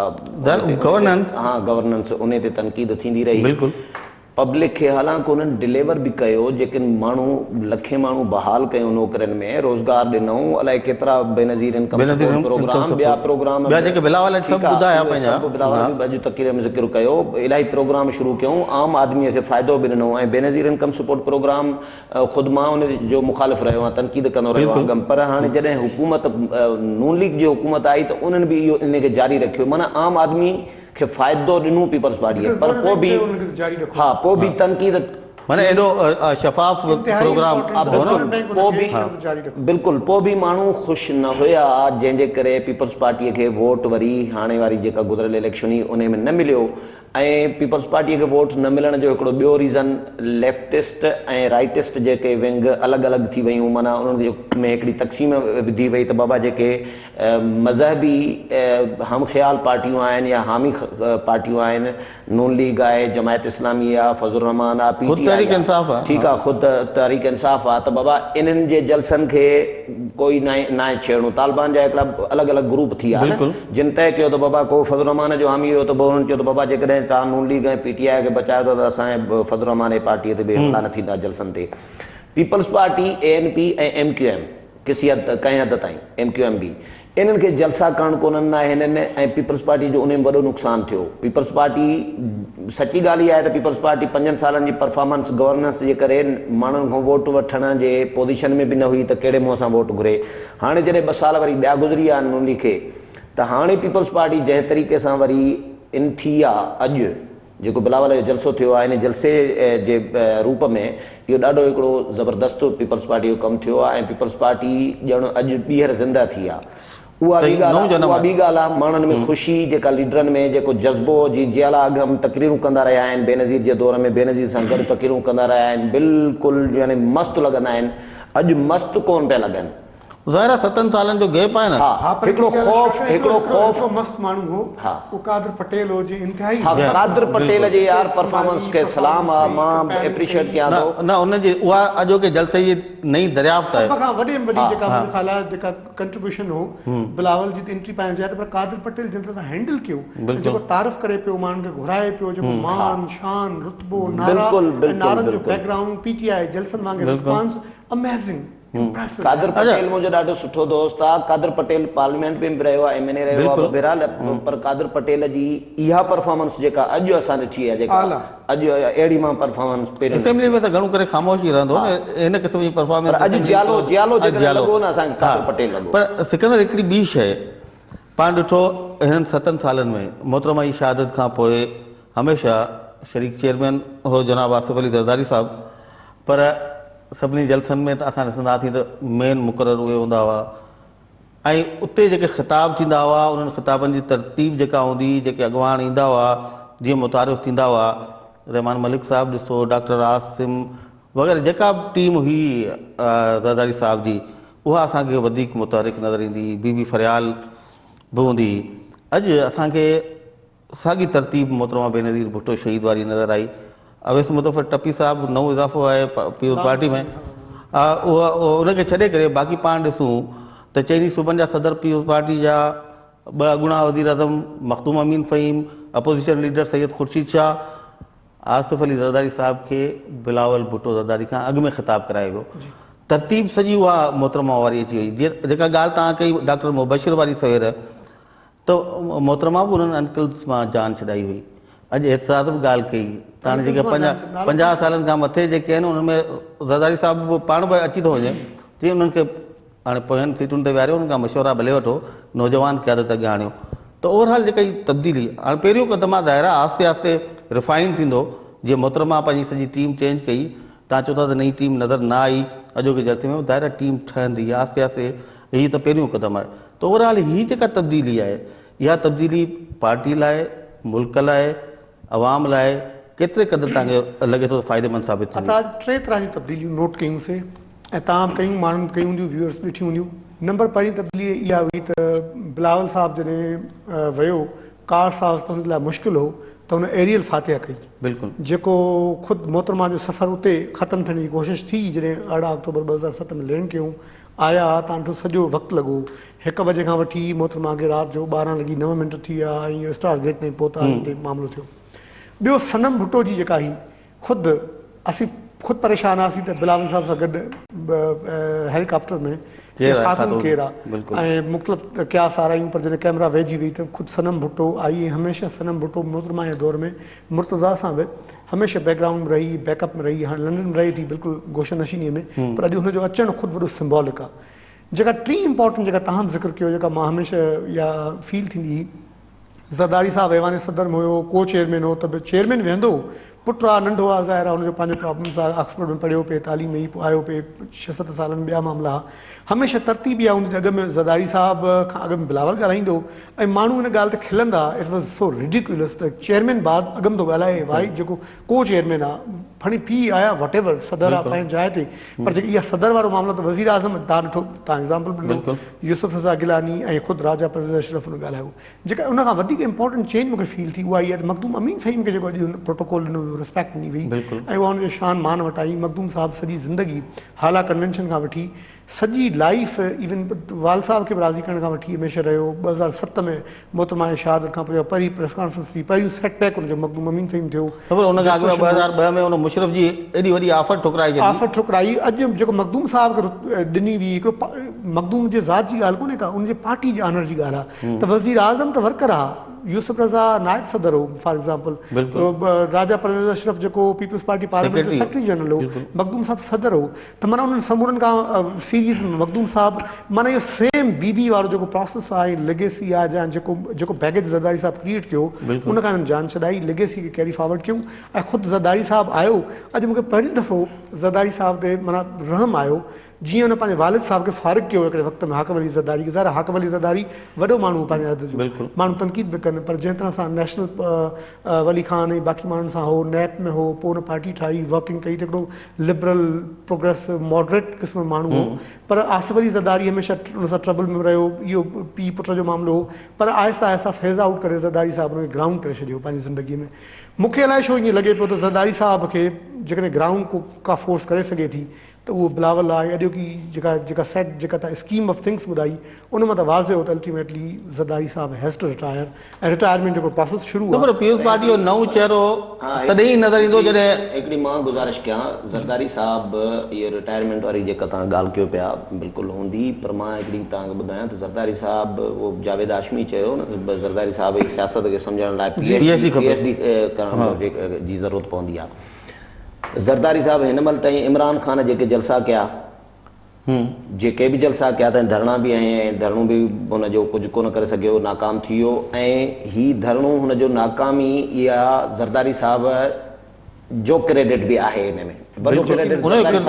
गवर्नेंस, हाँ गवर्नेंस, उन ते तनक़ीद थींदी रही। बिल्कुलु पब्लिक खे हालांकि उन्हनि डिलीवर बि कयो, जेके माण्हू लखे माण्हू बहाल कयूं नौकरियुनि में, रोज़गार ॾिनऊं, अलाए केतिरा बेनज़ीर इनकम सपोर्ट प्रोग्राम, ॿिया प्रोग्राम, ॿिया जेके बिलावल सभु ॿुधाया पंहिंजा, बिलावल बि अॼु तक़रीर में ज़िक्र कयो, इलाही प्रोग्राम शुरू कयूं, आम आदमीअ खे फ़ाइदो बि ॾिनो। ऐं बेनज़ीर इनकम सपोर्ट प्रोग्राम ख़ुदि मां उन जो मुखालिफ़ रहियो आहियां, तनक़ीद कंदो रहियो आहियां, पर हाणे जॾहिं हुकूमत नून लीग जी हुकूमत आई त उन्हनि बि इहो इनखे जारी रखियो, माना आम आदमी खे फ़ाइदो ॾिनो पीपल्स पार्टीअ, पर पोइ बि हाँ पोइ बि तनक़ीद माना एॾो शफ़ाफ़ प्रोग्राम बिल्कुलु, पोइ बि माण्हू ख़ुशि न हुया, जंहिंजे करे पीपल्स पार्टीअ खे वोट वरी हाणे वारी जेका गुज़िरियल इलेक्शन हुई उन में न मिलियो। ऐं पीपल्स पार्टीअ खे वोट न मिलण जो हिकिड़ो ॿियो रीज़न लेफ्टिस्ट ऐं राइटिस्ट जेके विंग अलॻि अलॻि थी वियूं, माना उन्हनि में हिकिड़ी तक़सीम विधी वई त बाबा जेके मज़हबी हम ख़्याल पार्टियूं आहिनि या हामी पार्टियूं आहिनि, नून लीग आहे, जमायत इस्लामी आहे, फज़लुर रहमान आहे, तहरीक इंसाफ़ आहे, ठीकु आहे, ख़ुदि तहरीक इंसाफ़ आहे, त बाबा इन्हनि जे जलसनि खे कोई न छेड़ो। तालिबान जा हिकिड़ा अलॻि अलॻि ग्रुप थी विया न, जिन तय कयो त बाबा को फज़लुर रहमान जो हामी हुयो त पोइ उन्हनि चयो त बाबा जेकॾहिं तव्हां नून लीग ऐं PTI खे बचायो त असांजे फज़लुर रहमान जी पार्टीअ ते बि हमला न थींदा जलसनि ते। पीपल्स पार्टी ANP ऐं MQM कंहिं हद ताईं MQM बि इन्हनि खे जलसा करणु कोन्हनि न हिननि, ऐं पीपल्स पार्टी जो उन में वॾो नुक़सानु थियो। पीपल्स पार्टी, सची ॻाल्हि इहा आहे त पीपल्स पार्टी 5 सालनि जी परफॉर्मेंस गवर्नेंस जे करे माण्हुनि खां वोट वठण जे पोज़ीशन में बि न हुई त कहिड़े मुंहं सां वोट घुरे। हाणे जॾहिं 2 साल वरी ॿिया गुज़री विया नून लीग खे, त हाणे पीपल्स पार्टी जंहिं तरीक़े सां वरी इन थी आहे, अॼु जेको बिलावल जो जलसो थियो आहे, इन जलसे जे रूप में इहो ॾाढो हिकिड़ो ज़बरदस्त पीपल्स पार्टी जो कमु थियो आहे, ऐं पीपल्स पार्टी ॼण अॼु ॿीहर ज़िंदा थी आहे। उहा ॿी ॻाल्हि आहे, माण्हुनि में ख़ुशी, जेका लीडरनि में जेको जज़्बो, जीअं जियाला अॻु हम तक़रीरूं कंदा रहिया आहिनि, बेनज़ीर जे दौर में बेनज़ीर सां गॾु तक़रीरूं कंदा रहिया आहिनि, बिल्कुलु यानी मस्तु लॻंदा आहिनि, अॼु मस्तु कोन पिया लॻनि। ज़ाहिर 7 सालनि जो गैप आहे न, हिकिड़ो ख़ौफ़ मस्तु माण्हू हो, वो कादिर पटेल हो जी इंतहाई, कादिर पटेल जे यार परफॉर्मेंस खे सलाम आहे, मां एप्रिशिएट कयां थो न उनजी उहा अॼोके जलसे जी नई दरियाफ़्त आहे। सभ खां वॾे में वॾी जेका मुंहिंजे ख़्याल आहे जेका कंट्रीब्यूशन हो बिलावल जी एंट्री पाइण जे, पर कादिर पटेल जिन तरह हैंडल कयो, जेको तारीफ़ करे पियो, माण्हुनि खे घुराए पियो, जेको मान शान रुतबो नारनि जो बैकग्राउंड PTI जलसनि वांगुरु रिस्पॉन्स अमेजिंग। कादिर पटेल मुंहिंजो ॾाढो सुठो दोस्त आहे। कादिर पटेल पार्लियामेंट में बि रहियो आहे, MNA रहियो आहे बहरहाल, पर कादिर पटेल जी इहा परफॉर्मेंस जेका अॼु असां ॾिठी आहे, जेका अॼु अहिड़ी मां परफॉर्मेंस असेंबली में त घणो करे ख़ामोश ई रहंदो न, हिन क़िस्म जी परफॉर्मेंस अॼु जियालो लॻो न असांखे कादिर पटेल लॻो। पर सिकंदर हिकिड़ी ॿी शइ पाण ॾिठो हिननि 7 सालनि में, मोहतरमा जी शहादत खां पोइ हमेशह शरीक चेयरमैन हो जनाब आसिफ अली ज़रदारी साहब, पर सभिनी जलसनि में त असां ॾिसंदासीं त मेन मुक़ररु उहे हूंदा हुआ, ऐं उते जेके ख़िताब थींदा हुआ, उन्हनि ख़िताबनि जी तरतीब जेका हूंदी, जेके अॻवान ईंदा हुआ, जीअं मुतारिफ़ थींदा हुआ, रहमान मलिक साहब ॾिसो, डॉक्टर आसिम वग़ैरह जेका बि टीम हुई ज़रदारी साहब जी, उहा असांखे वधीक मुतहरिक नज़र ईंदी। बीबी फरियाल बि हूंदी। अॼु असांखे साॻी तरतीब मोहतरमा बेनज़ीर भुट्टो शहीद वारी नज़र आई। अवैस मुज़फ़र टपी साहब नओं इज़ाफ़ो आहे पीपल्स पार्टी में, उनखे छॾे करे बाक़ी पाण ॾिसूं त चइनी सूबनि जा सदर पीपल्स पार्टी जा 2 अॻूणा वज़ीर आज़म मखदूम अमीन फ़हीम, अपोज़िशन लीडर सैयद खुर्शीद शाह, आसिफ अली ज़रदारी साहब खे बिलावल भुट्टो ज़रदारी खां अॻु में ख़िताब करायो वियो। तरतीब सॼी उहा मोहतरमा वारी अची वई। जीअं जेका ॻाल्हि तव्हां कई डॉक्टर मुबशिर वारी सवेर, त मोहतरमा बि उन्हनि अंकल्स मां जान छॾाई हुई। अॼु एतिसाद बि ॻाल्हि कई, तव्हां जेके 50 सालनि खां मथे जेके आहिनि उनमें ज़रदारी साहिबु पाण बि अची थो वञे, जीअं उन्हनि खे हाणे पोयनि सीटुनि ते विहारियो, उन्हनि खां मशवरा भले वठो, नौजवान क़यादत अॻियां आणियो। त ओवरऑल जेका ई तब्दीली हाणे पहिरियों क़दम आहे, ज़ाहिर आहे आहिस्ते आहिस्ते रिफाइन थींदो। जीअं मोहतरमा पंहिंजी सॼी टीम चेंज कई, तव्हां चओ था त नई टीम नज़र न आई अॼोके जलसे में, ज़ाहिर टीम ठहंदी आहिस्ते आहिस्ते, हीअ त पहिरियों क़दम आहे। त ओवरऑल हीअ जेका तब्दीली आहे, इहा तब्दीली पार्टी लाइ, मुल्क लाइ, अवाम लाइ केतिरे क़दुरु तव्हांखे लॻे थो फ़ाइदेमंद साबित थींदी? असां 3 तरह जी तब्दीलियूं नोट कयूंसीं ऐं तव्हां कयूं, माण्हुनि कयूं हूंदियूं, व्यूअर्स ॾिठियूं हूंदियूं। नंबर पहिरीं तब्दीली इहा हुई त बिलावल साहब जॾहिं वियो, कार साहब त हुन लाइ मुश्किल हो, त हुन एरियल फातिहा कई। बिल्कुलु जेको ख़ुदि मोहतरमा जो सफ़र उते ख़तमु थियण जी कोशिशि थी, जॾहिं 18 अक्टूबर 2007 में लैंड कयूं, आया तव्हां ॾिठो सॼो वक़्तु लॻो। 1 बजे खां वठी मोहतरमा खे राति जो 12:09 थी विया ऐं इहो स्टार गेट ताईं पहुता, हिते मामिलो थियो। ॿियो सनम भुट्टो जी जेका हुई, ख़ुदि असीं ख़ुदि परेशान हुआसीं त बिलावल साहब सां गॾु हेलीकॉप्टर में ख़ातून केरु आहे ऐं मुख़्तलिफ़ क़यास आरायूं, पर जॾहिं कैमरा वेझी वई त ख़ुदि सनम भुट्टो आई। हमेशह सनम भुट्टो मोहतरमा जे दौर में मुर्तज़ा सां बि हमेशह बैकग्राउंड में रही, बैकअप में रही, हाणे लंडन में रहे थी बिल्कुलु गोशनशीनीअ में, पर अॼु हुनजो अचणु ख़ुदि वॾो सिंबॉलिक आहे। जेका टी इंपॉर्टेंट जेका तव्हां बि ज़िक्र कयो, जेका मां हमेशह इहा फील थींदी हुई, ज़रदारी साहब ऐवान सदर में हुयो, को चेयरमैन हो, त बि चेयरमैन वेंदो, पुटु आहे नंढो आहे, ज़ाहिर आहे हुनजो पंहिंजो प्रॉब्लम्स आहे, ऑक्सफोर्ड में पढ़ियो पिए, तालीम में ई आयो पिए, 6-7 सालनि ॿिया मामला हुआ। हमेशह तरतीब इहा हूंदी, अॻ में ज़रदारी साहब खां अॻ में बिलावल ॻाल्हाईंदो ऐं माण्हू हिन ॻाल्हि ते खिलंदा। इट वॉज़ सो रिडिकुलस त चेयरमैन बाद अॻ में थो ॻाल्हाए, भाई जेको को चेयरमैन आहे, खणी पी आया वट एवर, सदर आहे पंहिंजी जाइ ते, पर जेकी इहा सदर वारो मामलो त वज़ीर आज़म, तव्हां ॾिठो, तव्हां एग्ज़ाम्पल बि ॾिनो, यूसुफ रज़ा गिलानी ऐं ख़ुदि राजा परवेज़ अशरफ हुन ॻाल्हायो। जेका उन खां वधीक इंपॉर्टेंट चेंज मूंखे फील थी उहा इहा त मखदूम अमीन फ़हीम खे जेको अॼु प्रोटोकॉल ॾिनो वियो, रिस्पेक्ट ॾिनी वई ऐं उहा हुनजो शान मान वटाई। मखदूम साहब सॼी ज़िंदगी हाला कन्वेंशन खां वठी सॼी लाइफ, इवन वाल साहब खे बि राज़ी करण खां वठी हमेशह रहियो। 2007 में मोहतरमा जी शहादत खां पोइ पहिरीं प्रेस कॉन्फ्रेंस थी, पहिरियों सेटबैक हुनजो मखदूम अमीन फ़हीम थियो। ख़बर हुन खां अॻु 2002 में हुन मुशरफ जी एॾी वॾी ऑफर ठुकराई। अॼु जेको मखदूम साहब खे ॾिनी हुई, हिकिड़ो मखदूम जे ज़ात जी ॻाल्हि कोन्हे का, उनजे पार्टी जे ऑनर जी ॻाल्हि आहे। त वज़ीर आज़म त वर्कर आहे, यूसुफ रज़ा नायब सदर हो फॉर एग्ज़ाम्पल, राजा परवेज़ अशरफ जेको पीपल्स पार्टी पार्लियामेंट जो सेक्रेटरी जनरल हो, मखदूम साहब सदर हो। त माना उन्हनि समूरनि खां सीरीज़ में मखदूम साहब, माना इहो सेम बीबी वारो जेको प्रोसेस आहे, लेगेसी आहे, या जेको बैगेज ज़रदारी साहब क्रिएट कयो, उन खां हिननि जान छॾाई, लेगेसी खे कैरी फॉरवर्ड कयूं ऐं ख़ुदि ज़रदारी साहब आयो। अॼु मूंखे पहिरीं दफ़ो ज़रदारी साहब ते माना रहम आयो, जीअं हुन पंहिंजे वालिद साहब खे फ़ारिग कयो हिकिड़े वक़्त में हाकिम अली ज़रदारी खे। ज़ाहिर हाकिम अली ज़रदारी वॾो माण्हू पंहिंजे हद जो, माण्हू तनक़ीद बि कनि, पर जंहिं तरह सां नेशनल वली खान ऐं बाक़ी माण्हुनि सां हो, नैप में हो, पोइ हुन पार्टी ठाही, वर्किंग कई, त हिकिड़ो लिबरल प्रोग्रेसिव मॉडरेट क़िस्म माण्हू हो। पर आसिफ अली ज़रदारी हमेशह हुन सां ट्रबल में रहियो, इहो पीउ पुट जो मामिलो हो, पर आहिस्ता आहिस्ता फेज़ आउट करे ज़रदारी साहब हुनखे ग्राउंड करे छॾियो पंहिंजी ज़िंदगीअ में। मूंखे अलाए छो ईअं लॻे पियो त ज़रदारी साहब खे जेकॾहिं ग्राउंड का फोर्स करे सघे थी त उहो बिलावल आहे। अॼोकी जेका तव्हां स्कीम ऑफ थिंग्स ॿुधाई, उन मां त वाज़े हो त अल्टीमेटली ज़रदारी साहब हैज़ टू रिटायर ऐं रिटायरमेंट जेको प्रोसेस शुरू आहे। पीपल्स पार्टी जो नओं चेहरो तॾहिं नज़र ईंदो जॾहिं हिकिड़ी मां गुज़ारिश कयां, ज़रदारी साहब इहो रिटायरमेंट वारी जेका तव्हां ॻाल्हि कयो पिया बिल्कुलु हूंदी, पर मां हिकिड़ी तव्हांखे ॿुधायां त ज़रदारी साहब, उहो जावेद हाशमी चयो न, ज़रदारी साहब जी सियासत खे सम्झण लाइ PhD करण जी ज़रूरत पवंदी आहे। ज़रदारी साहब हिन महिल ताईं इमरान ख़ान जेके जलसा कया, जेके बि जलसा कया अथई, धरणा बि ऐं धरणो बि हुनजो कुझु कोन करे सघियो, नाकाम थी वियो। ऐं हीउ धरणो हुनजो नाकामी इहा ज़रदारी साहब जो क्रेडिट बि आहे हिन में, वॾो क्रेडिट ज़रदारी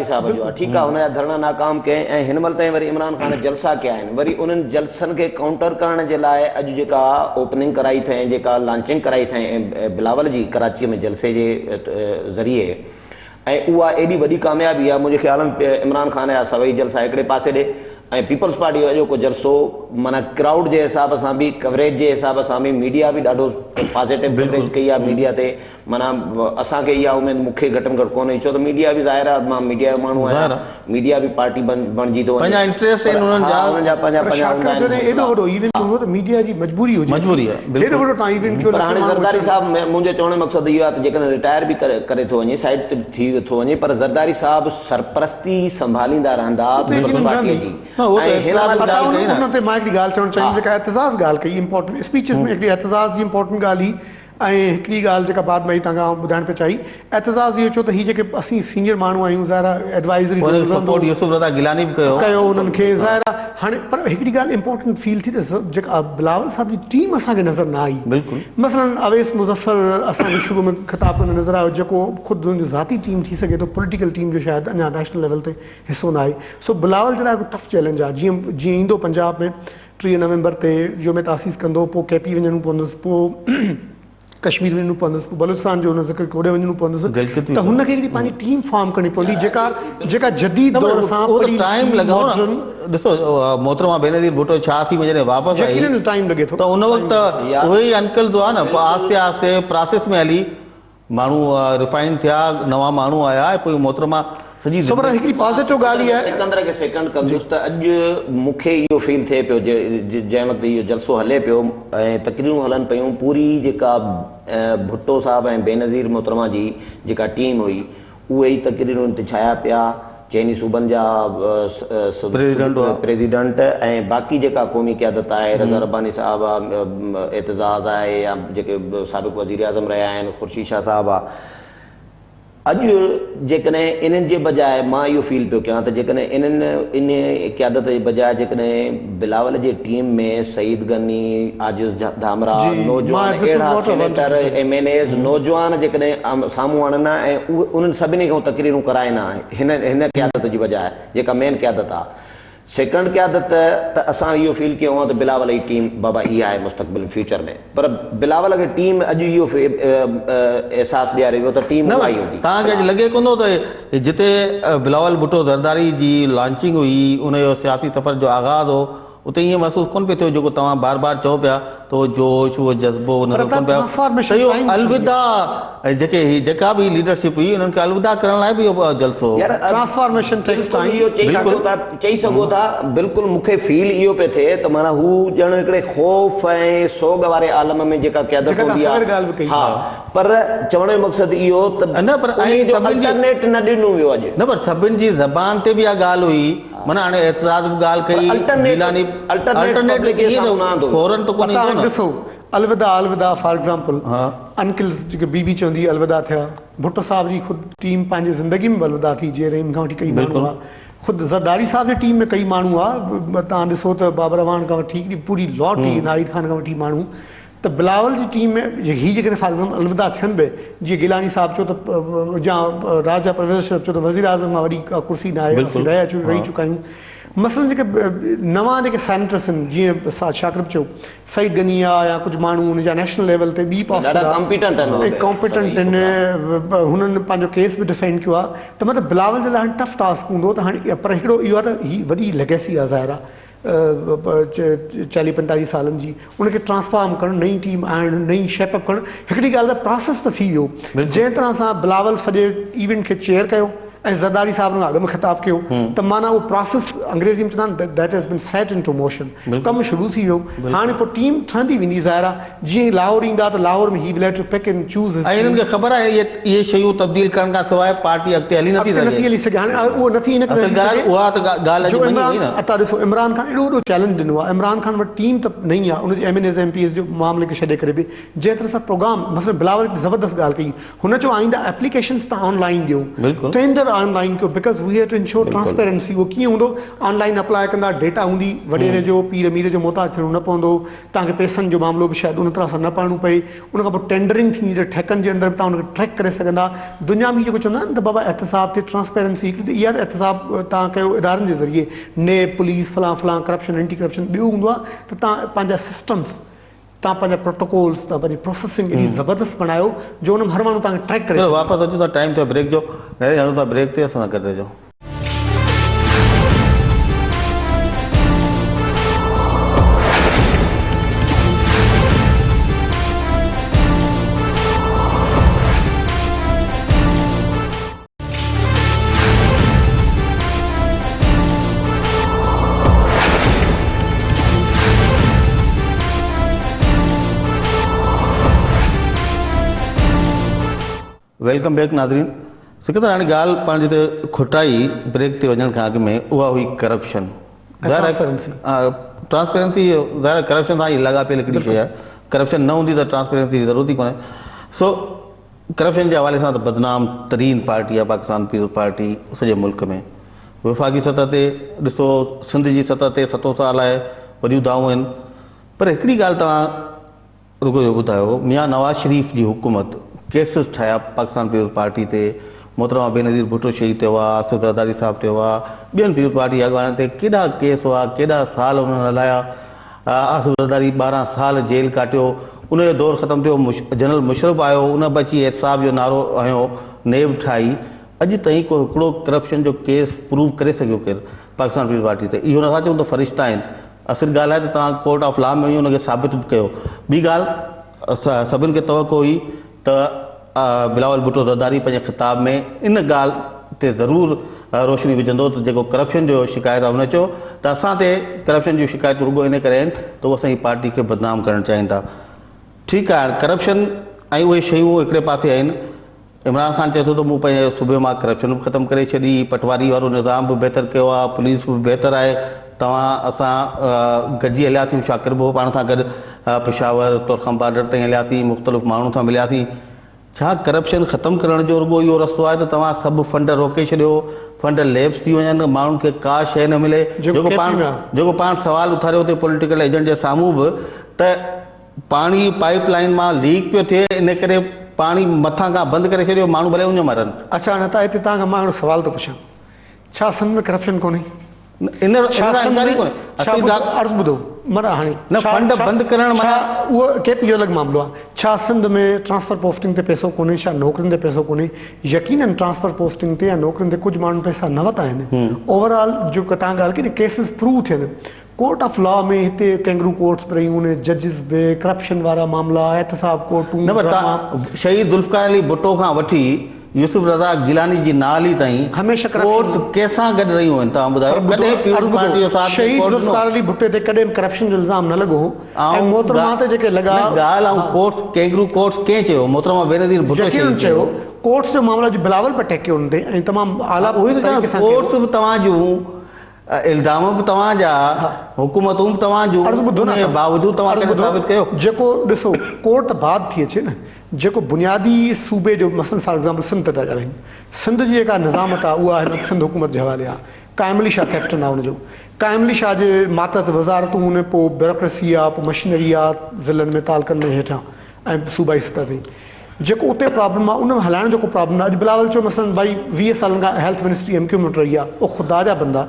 साहब जो आहे। ठीकु आहे, हुनजा धरणा नाकाम कयईं ऐं हिन महिल ताईं वरी इमरान ख़ान जलसा कया आहिनि। वरी उन्हनि जलसनि खे काउंटर करण जे लाइ अॼु जेका ओपनिंग कराई अथई, जेका लॉन्चिंग कराई अथई बिलावल जी कराचीअ में जलसे जे ज़रिए, ऐं उहा एॾी वॾी कामयाबी आहे। मुंहिंजे ख़्याल में इमरान ख़ान जा सभई जलसा हिकिड़े पासे ॾे ऐं पीपल्स पार्टी जो अॼोको जलसो माना क्राउड जे हिसाब सां बि कवरेज जे हिसाब सां बि मीडिया बि ॾाढो पॉज़िटिव कवरेज कई आहे मीडिया ते माना असांखे इहा उमेद मूंखे घटि में घटि कोन्हे छो त मीडिया बि ज़ाहिर आहे मां मीडिया जो माण्हू आहियां मीडिया बि पार्टी बणिजी थो वञे पंहिंजा इंट्रस्ट आहिनि उन्हनि जा उन्हनि जा पंहिंजा पर पंहिंजा छाकाणि हूंदा जॾहिं आहिनि एॾो वॾो इवेंट हूंदो त मीडिया जी मजबूरी हुजे मजबूरी आहे, बिल्कुलु। एॾो वॾो तव्हां इवेंट कयो पर हाणे ज़रदारी साहब मुंहिंजो चवण जो मक़सदु इहो आहे त जेकॾहिं रिटायर बि करे थो वञे साइड ते थी थो वञे पर ज़रदारी साहब सरपरस्ती संभालींदा रहंदा पीपल्स पार्टीअ जी ऐं हिन महिल उन ते मां हिकिड़ी ॻाल्हि चवणु चाहींदुमि जेका एतिज़ाज़ ॻाल्हि कई इंपॉर्टेंट स्पीचिस में हिकिड़ी एतिज़ाज़ जी इंपॉर्टेंट ॻाल्हि ई ऐं हिकिड़ी ॻाल्हि जेका बाद में तव्हां ॿुधाइण पिया चाही एतिज़ाज़ इहो छो त हीअ जेके असीं सीनियर माण्हू आहियूं ज़ाहिरा एडवाइज़री सपोर्ट यूसुफ रज़ा गिलानी बि कयो उन्हनि खे ज़ाहिर आहे हाणे पर हिकिड़ी ॻाल्हि इंपॉर्टेंट फील थी त जेका बिलावल साहब जी टीम असांखे नज़र न आई बिल्कुलु मसलन अवेस मुज़फ़र असांखे शुरू में ख़िताब में नज़र आयो जेको ख़ुदि हुनजी ज़ाती टीम थी सघे थो पॉलिटिकल टीम जो शायदि अञा नेशनल लेवल ते हिसो न आहे सो बिलावल जे लाइ हिकु टफ चैलेंज आहे जीअं ईंदो पंजाब में 3 नवंबर ते जो में तासीस कंदो पोइ केपी वञणो पवंदुसि पोइ कश्मीर वञणो पवंदुसि पोइ बलूचिस्तान जो हुन ज़िक्र होॾे वञणो पवंदुसि त हुनखे हिकिड़ी पंहिंजी टीम फॉर्म करणी पवंदी जेका जदीद दौर सां टाइम लॻो ॾिसो मोहतरमा बेनज़ीर भुट्टो 86 में जॾहिं वापसि आई टाइम लॻे थो त उन वक़्तु उहे ई अंकल जो आहे न पोइ आहिस्ते आहिस्ते प्रोसेस में हली माण्हू रिफाइन थिया नवां माण्हू आया ऐं पोइ मोहतरमा सॼी हिकिड़ी पॉज़िटिव ॻाल्हि आहे सिकंदर खे सेकंड कंदुसि त अॼु मूंखे इहो फील थिए पियो जंहिं वक़्तु इहो जलसो हले पियो ऐं तकरीरूं हलनि पियूं पूरी जेका भुट्टो साहब ऐं बेनज़ीर मोहतरमा जी जेका टीम हुई उहे ई तकरीरुनि ते छाया पिया चइनी सूबनि जा प्रेसिडेंट ऐं बाक़ी जेका क़ौमी क़यादत आहे रज़ा रब्बानी साहब आहे एतिज़ाज़ आहे या जेके साबिक़ वज़ीर आज़म रहिया आहिनि ख़ुर्शीद शाह साहब आहे अॼु जेकॾहिं इन्हनि जे बजाए मां इहो फील पियो कयां त जेकॾहिं इन क़यादत जे बजाए जेकॾहिं बिलावल जे टीम में सईद गनी आजिज़ धामरा नौजवान अहिड़ा सीनेटर MNAs नौजवान जेकॾहिं साम्हूं आणनि ऐं उन्हनि सभिनी खां तकरीरूं कराइनि हिन क़यादत जी बजाए जेका मेन क़यादत आहे सेकंड क़यादत त असां इहो फील कयो आहे त बिलावल जी टीम बाबा इहा आहे मुस्तक़बिल फ्यूचर में पर बिलावल खे टीम अॼु इहो एहसासु ॾियारे वियो त टीम उहा ई हूंदी तव्हांखे अॼु लॻे कोन थो त जिते बिलावल भुट्टो ज़रदारी जी लॉन्चिंग हुई उनजो सियासी सफ़र जो आगाज़ हो उते ईअं महसूसु कोन पियो थियो जेको तव्हां बार बार चओ पिया त उहो जोश उहो जज़्बो नज़र कोन पियो अलविदा जेका बि लीडरशिप हुई उन्हनि खे अलविदा करण लाइ बि इहो जलसो ट्रांसफॉर्मेशन टेक्स टाइम इहो चई सघो था बिल्कुलु मूंखे फील इहो पियो थिए त माना हू ॼण हिकिड़े ख़ौफ़ ऐं सोग वारे आलम में जेका क़यादत हूंदी आहे हा पर चवण जो मक़सदु इहो त अल्टरनेट न ॾिनो वियो अॼु न पर सभिनि जी ज़बान ते बि इहा ॻाल्हि हुई माना हाणे एतिज़ाज़ बि ॻाल्हि कई ॾिसो अलविदा फॉर एग्ज़ाम्पल अंकल्स जेके बीबी चवंदी अलविदा थिया भुट्टो साहब जी ख़ुदि टीम पंहिंजी ज़िंदगी में अलविदा थी जीअं रहीम खां वठी कई माण्हू आहे ख़ुदि ज़रदारी साहब जी टीम में कई माण्हू आहे तव्हां ॾिसो त बाबर रवान खां वठी हिकिड़ी पूरी लॉट ई नाहिद खान खां वठी माण्हू त बिलावल जी टीम में हीअ जेकॾहिं फॉर एग्ज़ाम्पल अलविदा थियनि बि जीअं गिलानी साहब चयो त या राजा परवेज़ अशरफ चयो त वज़ीर आज़म खां वॾी का कुर्सी न आहे असीं रही चुका आहियूं मसइलनि जेके नवां जेके सैनेटर्स आहिनि जीअं शाकिर चयो सईद गनी आहे या कुझु माण्हू हुनजा नेशनल लेवल ते ॿी पोस्ट कॉम्पिटेंट आहिनि हुननि पंहिंजो केस बि डिफेंड कयो आहे त मतिलबु बिलावल जे लाइ हाणे टफ टास्क हूंदो त हाणे पर हिकिड़ो इहो आहे त हीअ वॾी लेगेसी आहे ज़ाहिर आहे 40-45 सालनि जी उनखे ट्रांसफॉर्म करणु नई टीम आणणु नई शेपअप करणु हिकिड़ी ॻाल्हि त प्रोसेस त थी वियो जंहिं तरह सां बिलावल सॼे इवेंट खे चेयर कयो ऐं ज़रदारी साहब हुन अॻु में ख़िताब कयो त माना उहो प्रोसेस अंग्रेज़ी में चवंदा आहिनि दैट हैज़ बीन सेट इन टू मोशन कमु शुरू थी वियो हाणे पोइ टीम ठहंदी वेंदी ज़ाहिर आहे जीअं लाहौर ईंदा त लाहौर में he will have to pick and choose ऐं हिननि खे ख़बर आहे इहे शयूं तब्दील करण खां सवाइ पार्टी अॻिते हली नथी हली सघे हाणे उहो नथी इन करे ॾिसो इमरान खान एॾो वॾो चैलेंज ॾिनो आहे इमरान खान वटि टीम त नई आहे उनजे MNAs MPs जो मामले खे छॾे करे बि जंहिं तरह सां प्रोग्राम मसइलनि बिलावल ज़बरदस्त ॻाल्हि कई हुन चयो आईंदा एप्लीकेशन्स तव्हां ऑनलाइन ॾियो टेंडर ऑनलाइन कयो because we have to ensure transparency उहो कीअं हूंदो ऑनलाइन अप्लाई कंदा डेटा हूंदी वॾेरे जो पीर मीर जो मोहताज थियणो न पवंदो तव्हांखे पैसनि जो मामिलो बि शायदि उन तरह सां न पढ़णो पए उन खां पोइ टेंडरिंग थींदी त ठेकनि जे अंदरि बि तव्हां उनखे ट्रैक करे सघंदा दुनिया में जेको चवंदा आहिनि त बाबा एहतिसाब थिए ट्रांसपेरेंसी हिकिड़ी इहा त एहतिसाब तव्हां कयो इदारनि जे ज़रिए नेब पुलिस फलां करप्शन एंटी करप्शन ॿियो हूंदो आहे त तव्हां पंहिंजा सिस्टम्स तव्हां पंहिंजा प्रोटोकॉल्स तव्हां पंहिंजी प्रोसेसिंग एॾी ज़बरदस्त बणायो जो हुन में हर माण्हू तव्हांखे ट्रैक करे वापसि अचो था टाइम थियो ब्रेक जो हणो था ब्रेक ते असां सां गॾु रहिजो वेलकम बैक नाज़रीन। सिकंदर हाणे ॻाल्हि पाण जिते खुटाई ब्रेक ते वञण खां अॻु में उहा हुई करप्शन, ट्रांसपेरेंसी। ट्रांसपेरेंसी ज़ाहिर करप्शन सां ई लॻापियल हिकिड़ी शइ आहे। करप्शन न हूंदी त ट्रांसपेरेंसी जी ज़रूरत ई कोन्हे। सो करप्शन जे हवाले सां त बदनाम तरीन पार्टी आहे पाकिस्तान पीपुल्स पार्टी सॼे मुल्क में। वफ़ाक़ी सतह ते ॾिसो, सिंध जी सतह ते 7 साल आहे, वॾियूं दावूं आहिनि। पर हिकिड़ी ॻाल्हि तव्हां रुगो इहो ॿुधायो, मियां नवाज़ शरीफ़ जी हुकूमत केसिस ठाहिया पाकिस्तान पीपुल्स पार्टी ते, मोहतरमा बेनज़ीर भुट्टो शहीद थियो आहे, आसिफ ज़रदारी साहिबु थियो आहे, ॿियनि पीपुल्स पार्टी अॻवाननि ते केॾा केस हुआ, केॾा साल उन्हनि हलाया। आसिफ ज़रदारी 12 साल जेल काटियो, उनजो दौरु ख़तमु थियो, जनरल मुशरफ आयो, उन बची एहसाब जो नारो हयो, नेब ठाही। अॼु ताईं को हिकिड़ो करप्शन जो केस प्रूव करे सघियो केरु पाकिस्तान पीपुल्स पार्टी ते? इहो नथा चऊं त फ़रिश्ता आहिनि। असुल ॻाल्हि आहे त तव्हां कोर्ट ऑफ लॉ में वञी उनखे साबित बि कयो। ॿी ॻाल्हि, सभिनि खे तवक़ो हुई त बिलावल भुट्टो ज़रदारी पंहिंजे ख़िताब में इन ॻाल्हि ते ज़रूरु रोशनी विझंदो त जेको करप्शन जो शिकायत आहे हुन चयो त असां ते करप्शन जूं शिकायतूं रुॻो इन करे आहिनि त उहे असांजी पार्टी खे बदनाम करणु चाहिनि था। ठीकु आहे, करप्शन ऐं उहे शयूं हिकिड़े पासे आहिनि। इमरान ख़ान चए थो त मूं पंहिंजे सूबे मां करप्शन बि ख़तमु करे छॾी, पटवारी वारो निज़ाम बि बहितर कयो आहे, पुलिस बि बहितर आहे। असां गॾिजी हलियासीं, शाकिर बि हो पाण सां गॾु, पेशावर तोरखम बॉर्डर ताईं हलियासीं, मुख़्तलिफ़ माण्हुनि सां मिलियासीं। छा करप्शन ख़तमु करण जो रुॻो इहो रस्तो आहे त तव्हां सभु फंड रोके छॾियो, फंड लैप्स थी वञनि, माण्हुनि खे का शइ न मिले? जेको पाण सवाल उथारियो ते पॉलिटिकल एजेंट जे साम्हूं बि त पाणी पाइप लाइन मां लीक पियो थिए, इन करे पाणी मथां खां बंदि करे छॾियो, माण्हू भले उन मरनि। अच्छा, न त हिते तव्हांखां मां हिकिड़ो सवाल थो पुछां, छा सिंध में करप्शन कोन्हे? अर्ज़ु ॿुधो, माना हाणे फंड बंदि करणु उहो केपी जो अलॻि मामिलो आहे। छा सिंध में ट्रांसफर पोस्टिंग ते पैसो कोन्हे? छा नौकरियुनि ते पैसो कोन्हे? यकीननि ट्रांसफर पोस्टिंग ते या नौकरियुनि ते कुझु माण्हुनि पैसा न वरिता आहिनि। ओवरऑल जेको तव्हां ॻाल्हि कई न, केसिस प्रूव थियनि, कोर्ट ऑफ लॉ में हिते कैंगरू कोर्ट्स बि रहियूं आहिनि, जजिस बि, करप्शन वारा मामला, एहतसाब कोर्टूं। शहीद ज़ुल्फ़िकार अली भुट्टो खां वठी यूसुफ रज़ा गिलानी जी नाली ताईं हमेशह कोर्ट्स कंहिंसां गॾु रहियूं आहिनि? तव्हां ॿुधायो, शहीद ज़ुल्फ़िकार अली भुट्टे ते कॾहिं करप्शन जो इल्ज़ाम न लॻो ऐं मोहतरमा ते जेके लॻा ॻाल्हि। ऐं कोर्ट्स, कैंगरू कोर्ट्स कंहिं चयो? मोहतरमा बेनज़ीर भुट्टो चयो। कोर्ट्स जो मामला जो बिलावल पर टेकियो हुन ते ऐं तमामु आला कोर्ट्स बि तव्हां जूं, इल्ज़ाम बि तव्हांजा, हुकूमतूं बि तव्हां जूं, बावजूदि तव्हां साबित कयो। जेको ॾिसो, कोर्ट बाद थी अचे न, जेको बुनियादी सूबे जो मसइलो, फॉर एग्ज़ाम्पल सिंध था ॻाल्हायूं, सिंध जी जेका निज़ामत आहे उहा हिन सिंध हुकूमत जे हवाले आहे। काइम अली शाह कैप्टन आहे हुनजो। काइम अली शाह जे मातहत वज़ारतूं आहिनि, पोइ ब्यूरोक्रेसी आहे, पोइ मशीनरी आहे ज़िलनि में, तालकनि में हेठां, ऐं सूबाई सतह ते जेको उते प्रॉब्लम आहे उन में हलाइण जो को प्रॉब्लम आहे। अॼु बिलावल चयो मसलन भाई 20 सालनि खां हेल्थ मिनिस्ट्री MQ में वठी रही आहे, उहो ख़ुदा जा बंदा।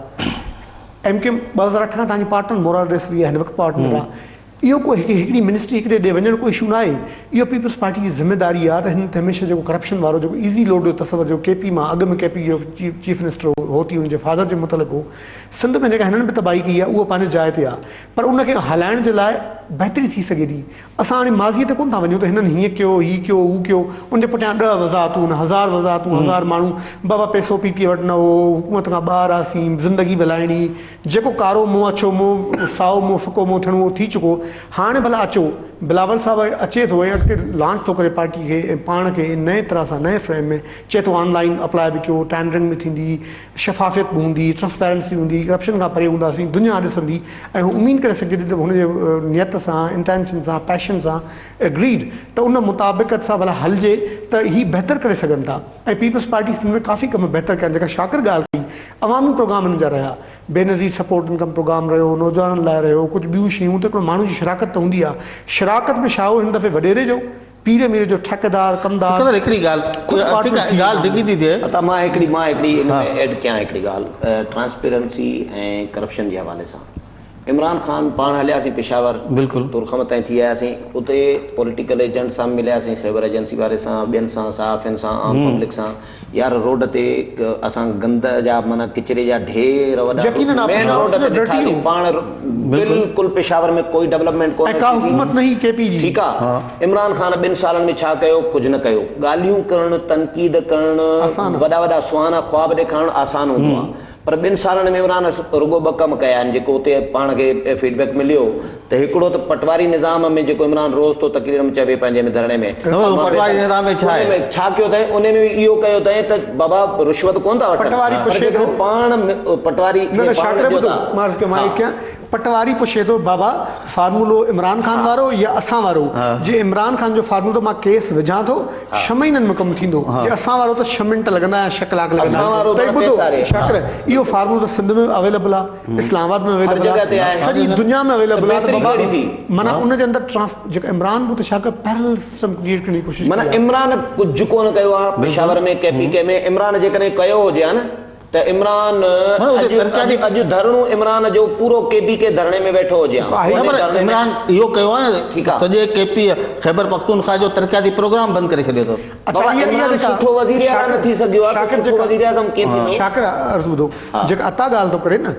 MQ 2008 खां तव्हांजी पार्टनर मोरारडेस रही आहे, हिन वक़्तु पार्टनर आहे। इहो को हिकिड़ी मिनिस्ट्री हिकिड़े ॾे वञणु को इशू न आहे। इहो पीपुल्स पार्टी जी ज़िम्मेदारी आहे त हिन ते हमेशह जेको करप्शन वारो जेको ईज़ी लोड जो तसवर जो KP मां अॻु में KP जो चीफ मिनिस्टर हो थी, हुनजे फादर जे मुतलिक़ हो। सिंध में जेका हिननि बि तबाही कई आहे उहो पंहिंजे जाइ ते आहे, पर उनखे हलाइण जे लाइ बहितरी थी सघे थी। असां हाणे माज़ीअ ते कोन था वञूं त हिननि हीअं कयो, हीअ कयो, हू कयो, उनजे पुठियां 10 वज़ाहतूं, 1000 वज़ाहतूं, 1000 माण्हू, बाबा पैसो PP वटि न हो, हुकूमत खां ॿाहिरि हुआसीं, ज़िंदगी भलाइणी, जेको कारो मुंहुं, अछो मुंहुं, साओ मुंहुं, फिको मुंहुं थियणो थी चुको। हाणे भला अचो, बिलावल साहिबु अचे थो ऐं अॻिते लॉन्च थो करे पार्टी खे ऐं पाण खे नए तरह सां, नए फ्रेम में, चए थो ऑनलाइन अप्लाई बि कयो, टेंडरिंग बि थींदी, शफ़ाफ़ियत बि हूंदी, ट्रांसपेरेंसी हूंदी, करप्शन खां परे हूंदासीं, दुनिया ॾिसंदी ऐं हू उमीद करे सघे थी त हुनजे नियत सां, इंटेंशन सां, पैशन सां एग्रीड त उन मुताबिक़त सां भला हलिजे त ही बहितर करे सघनि था। ऐं पीपुल्स पार्टी सिंध में काफ़ी कम बहितर कनि, जेका शाकिर ॻाल्हि कई, अवामी प्रोग्राम हिन जा रहिया, बेनज़ीर सपोर्ट इनकम प्रोग्राम रहियो, नौजवाननि लाइ रहियो, कुझु ॿियूं शयूं, त हिकिड़ो माण्हू जी शराकत त हूंदी आहे। शराकत में छा हो, हिन दफ़े वॾेरे जो पीर मीर जो ठेकेदार, कमदार, हिकिड़ी ॻाल्हि डिगी थी थिए त मां हिकिड़ी इन में ऐड कयां हिकिड़ी ॻाल्हि ट्रांसपेरेंसी ऐं करप्शन जे हवाले सां। इमरान ख़ान पाण हलियासीं पेशावर, बिल्कुलु तुरखम ताईं थी आयासीं, उते पॉलिटिकल एजेंट सां मिलियासीं, ख़ैबर एजेंसी वारे सां, ॿियनि सां, सहाफ़ियुनि सां, आम पब्लिक सां। यार रोड ते असां गंद जा, माना किचरे जा ढेर वॾा मेन रोड ते ॾिठासीं पाण, बिल्कुलु पेशावर में कोई डेवलपमेंट कोन्हे, ठीकु आहे। इमरान ख़ान 2 सालनि में छा कयो? कुझु न कयो। ॻाल्हियूं करणु, तनक़ीद करणु, वॾा वॾा सुहाना ख्वाब ॾेखारणु आसान हूंदो आहे, पर 2 सालनि में इमरान रुगो 2 कम कया आहिनि जेको उते पाण खे फीडबैक मिलियो त हिकिड़ो त पटवारी निज़ाम में जेको इमरान रोज़ तो तकरीर में चवे पंहिंजे धरणे में पटवारी निज़ाम में छा आहे छा कयो अथई उन में इहो कयो अथई त बाबा रिश्वत कोन था वठनि पटवारी पुछे थो पाण पटवारी न शाकिर ॿुधो मां कयां पटवारी पुछे थो बाबा फार्मूलो इमरान खान वारो या असां वारो जे इमरान खान जो फार्मूलो मां केस विझां थो 6 महीननि में कमु थींदो जे असां वारो त 6 मिंट लॻंदा या 6 कलाक लॻंदा त ॿुधो शाकिर इहो फार्मूलो त सिंध में अवेलेबल आहे इस्लामाबाद में अवेलेबल आहे सॼी दुनिया में अवेलेबल आहे त बाबा माना उन जे अंदरि जेका इमरान बि त छा कर पैरेलल सिस्टम क्रिएट करण जी कोशिशि माना इमरान कुझु कोन कयो आहे पेशावर में केपीके में इमरान जेकॾहिं कयो हुजे हा न त इमरान अॼु धरणो इमरान जो पूरो केपीके धरणे में वेठो हुजे इमरान इहो कयो आहे न सॼे केपी ख़ैबर पख्तूनख्वा जो तरक़ियाती प्रोग्राम बंदि करे छॾियो अथव सुठो वज़ीर आज़म न थी सघियो आहे सुठो वज़ीर आज़म कीअं थींदो शाकिर अर्ज़ु ॿुधो जेका अता ॻाल्हि थो करे न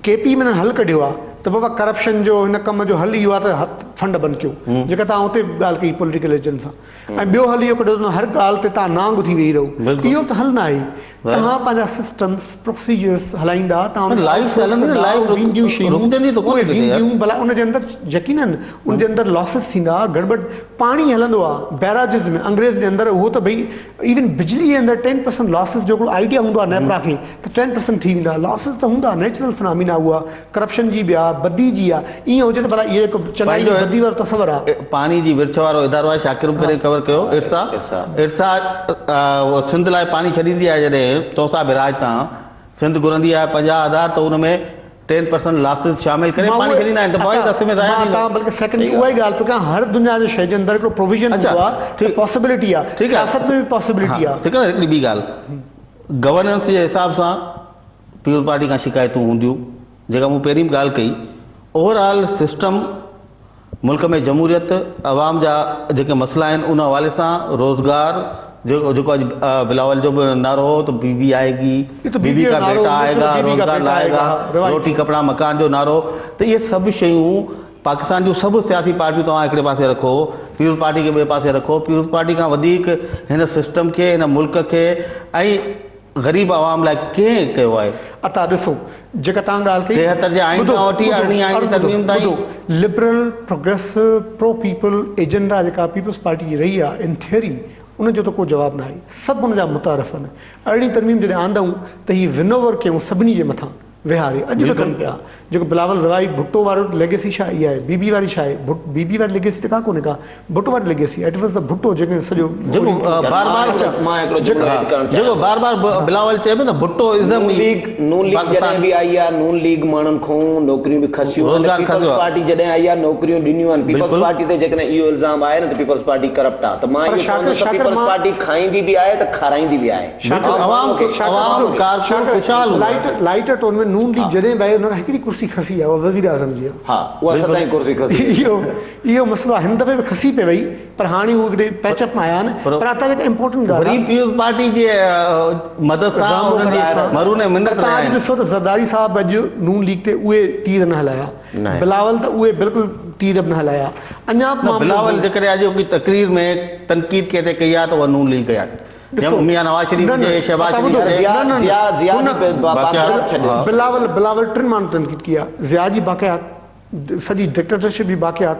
केपी में हल कढियो आहे त बाबा करप्शन जो हिन कम जो हल इहो आहे त फंड बंदि कयो जेका तव्हां उते ॻाल्हि कई पॉलिटिकल एजेंट सां ऐं ॿियो हल इहो कढियो हर ॻाल्हि ते तव्हां नांग थी वेही रहो इहो त हल न आहे तव्हां पंहिंजा सिस्टम्स प्रोसीजर्स हलाईंदा भला उनजे अंदरि यकीनन उनजे अंदरि लॉसिस थींदा गड़बड़ पाणी हलंदो आहे बैराजिस में अंग्रेज़ जे अंदरि उहो त भई इवन बिजली जे अंदरि 10% लॉसिस जो हिकिड़ो आइडिया हूंदो आहे नेपरा खे त 10% थी वेंदा लॉसिस त हूंदा नेचुरल फिनामिना उहा करप्शन जी बि आहे बदी जी आहे ईअं हुजे त भला इहे हिकु चङाई बदी वारो तस्वर आहे पाणी जी विर्छ वारो इदारो आहे शाकिर करे कवर कयो इर्सा सिंध लाइ पाणी छॾींदी आहे जॾहिं तोसा बिराज तां सिंध घुरंदी आहे 50,000 त हुन में 10% लासिस शामिल करे पाणी छॾींदा आहिनि त पोइ रस्ते में तव्हां बल्कि सेकंड उहा ई ॻाल्हि पियो कयां हर दुनिया जे शइ जे अंदरि हिकिड़ो प्रोविजन हूंदो आहे पॉसिबिलिटी आहे सियासत में बि पॉसिबिलिटी आहे हिकिड़ी ॿी ॻाल्हि गवर्नेंस जे हिसाब सां पीपल्स पार्टी खां शिकायतूं हूंदियूं जेका मूं पहिरीं बि ॻाल्हि कई ओवरऑल सिस्टम मुल्क में जमहूरियत अवाम जा जेके मसइला आहिनि उन हवाले सां रोज़गार जो आज बिलावल जो नारो हो तो बीबी आएगी बीबी का बेटा आएगा रोजगार लाएगा रोटी कपड़ा मकान जो नारो तो ये सब शयूं पाकिस्तान जो सब सियासी पार्टियों तव्हां हिकिड़े पासे रखो पीपल्स पार्टी के ॿिए पासे रखो पीपल्स पार्टी खां वधीक हिन सिस्टम के हिन मुल्क के ऐं ग़रीब आवाम लाइ कंहिं कयो आहे अता ॾिसो जेका तव्हां ॻाल्हि कई 73 जे आइन खां वठी 18 आइन जी तरमीम ताईं लिबरल प्रोग्रेसिव प्रो पीपल एजेंडा जेका पीपल्स पार्टी जी रही आहे इन थियरी उनजो त को जवाबु न आहे सभु हुनजा मुतारिफ़ आहिनि अहिड़ी तरमीम जॾहिं आंदऊं त हीअ विनोवर कयूं सभिनी जे मथां विहारे अॼु बि कनि पिया जेको बिलावल रवाई भुट्टो वारो लेगेसी छा इहा आहे बीबी वारी छा आहे बीबी वारी लेगेसी त का कोन्हे का भुट्टो वारी लेगेसी इट वाज़ द भुट्टो जेके सॼो जेको बार बार बिलावल चए पियो न Bhutto is the Noon league जॾहिं बि आई आहे नून लीग माण्हुनि खां नौकरियूं बि खसियूं पीपल्स पार्टी जॾहिं आई आहे नौकरियूं ॾिनियूं आहिनि पीपल्स पार्टी ते जेकॾहिं इहो इल्ज़ाम आहे न त पीपल्स पार्टी करप्ट आहे त मां पीपल्स पार्टी खाईंदी बि आहे त खाराईंदी बि आहे लाइटर टोन में नून लीग जॾहिं भाई हुन हिकिड़ी कुर्सी खसी आहे उहा वज़ीर आज़म जी हा उहा सदाई कुर्सी खसी इहो मसइलो हिन दफ़े बि खसी पे वई पर हाणे उहे हिकिड़े पैचअप में आया आहिनि पर अता जेका इम्पोर्टेंट ॻाल्हि आहे पीपल्स पार्टी जे मदद सां मरून मिनत तव्हां ॾिसो त ज़रदारी साहब अॼु नून लीग ते उहे तीर न हलाया बिलावल त उहे बिल्कुलु तीर बि न हलाया अञा बिलावल जेकॾहिं अॼु कोई तकरीर में तनक़ीद कंहिं ते कई आहे त उहा नून लीग कई आहे बिलावल 3 माण्हू तनक़ीद की आहे ज़िया जी बाक़यात सॼी डिक्टेटरशिप जी बाक़यात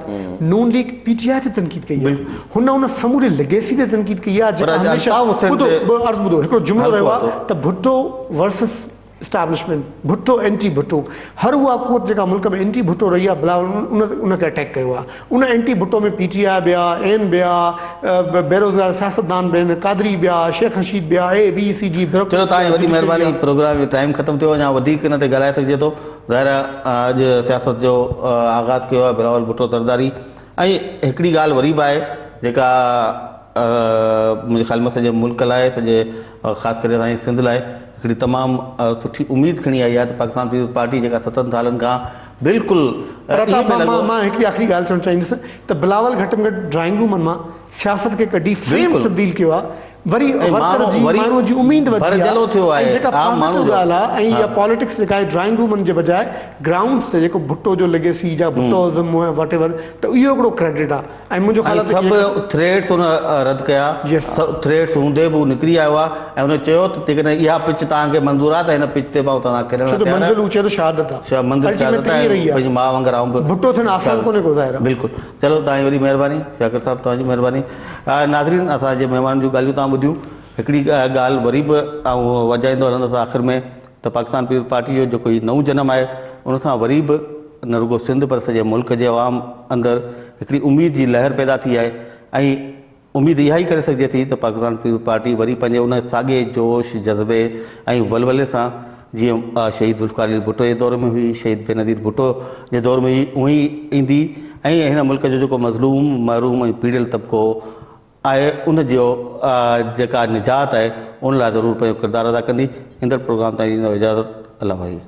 नून लीग पीटीआई ते तनक़ीद कई आहे हुन समूरे लेगेसी ते तनक़ीद कई आहे जेका हमेशह ॿुधो हिकिड़ो जुमिलो रहियो आहे त Bhutto versus establishment Bhutto anti Bhutto हर उहा क़ुवत जेका मुल्क में एंटी भुट्टो रही आहे बिलावल उनखे अटैक कयो आहे उन एंटी भुट्टो में पीटीआई ॿिया एन ॿिया बेरोज़गार सियासतदान बि आहिनि कादरी ॿिया शेख हशीद ॿिया ABCD चलो तव्हांजी वॾी महिरबानी प्रोग्राम जो टाइम ख़तमु थियो अञा वधीक हिन ते ॻाल्हाए सघिजे थो ज़ाहिर अॼु सियासत जो आगाज़ कयो आहे बिलावल भुट्टो ज़रदारी ऐं हिकिड़ी ॻाल्हि वरी बि आहे जेका मुंहिंजे ख़्याल में सॼे मुल्क लाइ सॼे ख़ासि करे असांजे सिंध लाइ हिकिड़ी तमामु सुठी उमेद खणी आई आहे त पाकिस्तान पीपल्स पार्टी जेका 7 सालनि खां बिल्कुलु मां हिकिड़ी आख़िरी ॻाल्हि चवणु चाहींदुसि त बिलावल घटि में घटि ड्राइंग रूमनि मां सियासत खे कढी फ्रेम तब्दील कयो आहे वरी ऐं वर्कर माण्हू जी वरी माण्हू जी उम्मीद वधी भरजलो थियो आहे। ऐं जेका आम माण्हू पॉजिटिव जो। ॻाल्हि आहे ऐं इहा पॉलिटिक्स जेका आहे ड्राइंग रूमनि जे बजाए ग्राउंड्स ते जेको भुट्टो जो लेगेसी या भुट्टोज़म वट एवर त इहो हिकिड़ो क्रेडिट आहे ऐं मुंहिंजो ख़्याल ऐं सभु थ्रेड्स हुन रद्द कया। Yes. सभु थ्रेड्स हूंदे बि हू निकिरी आयो आहे ऐं हुन चयो त जेकॾहिं इहा पिच तव्हांखे मंज़ूर आहे त हिन पिच ते मां तव्हां खेॾण छो त तयारु आहियां। मंज़िल ऊचे तो शहादत आहे मंदिर Ultimate त इहे रही आहे पंहिंजी माउ वांगुरु आऊं बि भुट्टो थियणु आसान कोन्हे को ज़ाहिर आहे। बिल्कुलु। चलो तव्हांजी वॾी महिरबानी शाकिर साहिबु, तव्हांजी महिरबानी। नाज़रीन, असांजे महिमान जूं ॻाल्हियूं तव्हां ॿुधियूं। हिकिड़ी ॻाल्हि वरी बि ऐं वॼाईंदो हलंदुसि आख़िर में त पाकिस्तान पीपल्स पार्टी जो जेको हीउ नओं जनम आहे उन सां वरी बि न रुगो सिंध पर सॼे मुल्क जे अवाम अंदरि हिकिड़ी उमेद जी लहर पैदा थी आहे ऐं उमेद इहा ई करे सघिजे थी त पाकिस्तान पीपल्स पार्टी वरी पंहिंजे उन साॻे जोश जज़्बे ऐं वलवले सां जीअं शहीद ज़ुल्फ़िकार अली भुट्टो जे दौर में हुई, शहीद बेनज़ीर भुट्टो जे दौर में हुई, उअं ई ईंदी ऐं हिन मुल्क जो जेको मज़लूम महरूम ऐं पीड़ियल तबिको आहे उन जो जेका निजात आहे उन लाइ ज़रूरु पंहिंजो किरदारु अदा कंदी। ईंदड़ प्रोग्राम ताईं ॾींदव इजाज़त। अल्लाह भाई।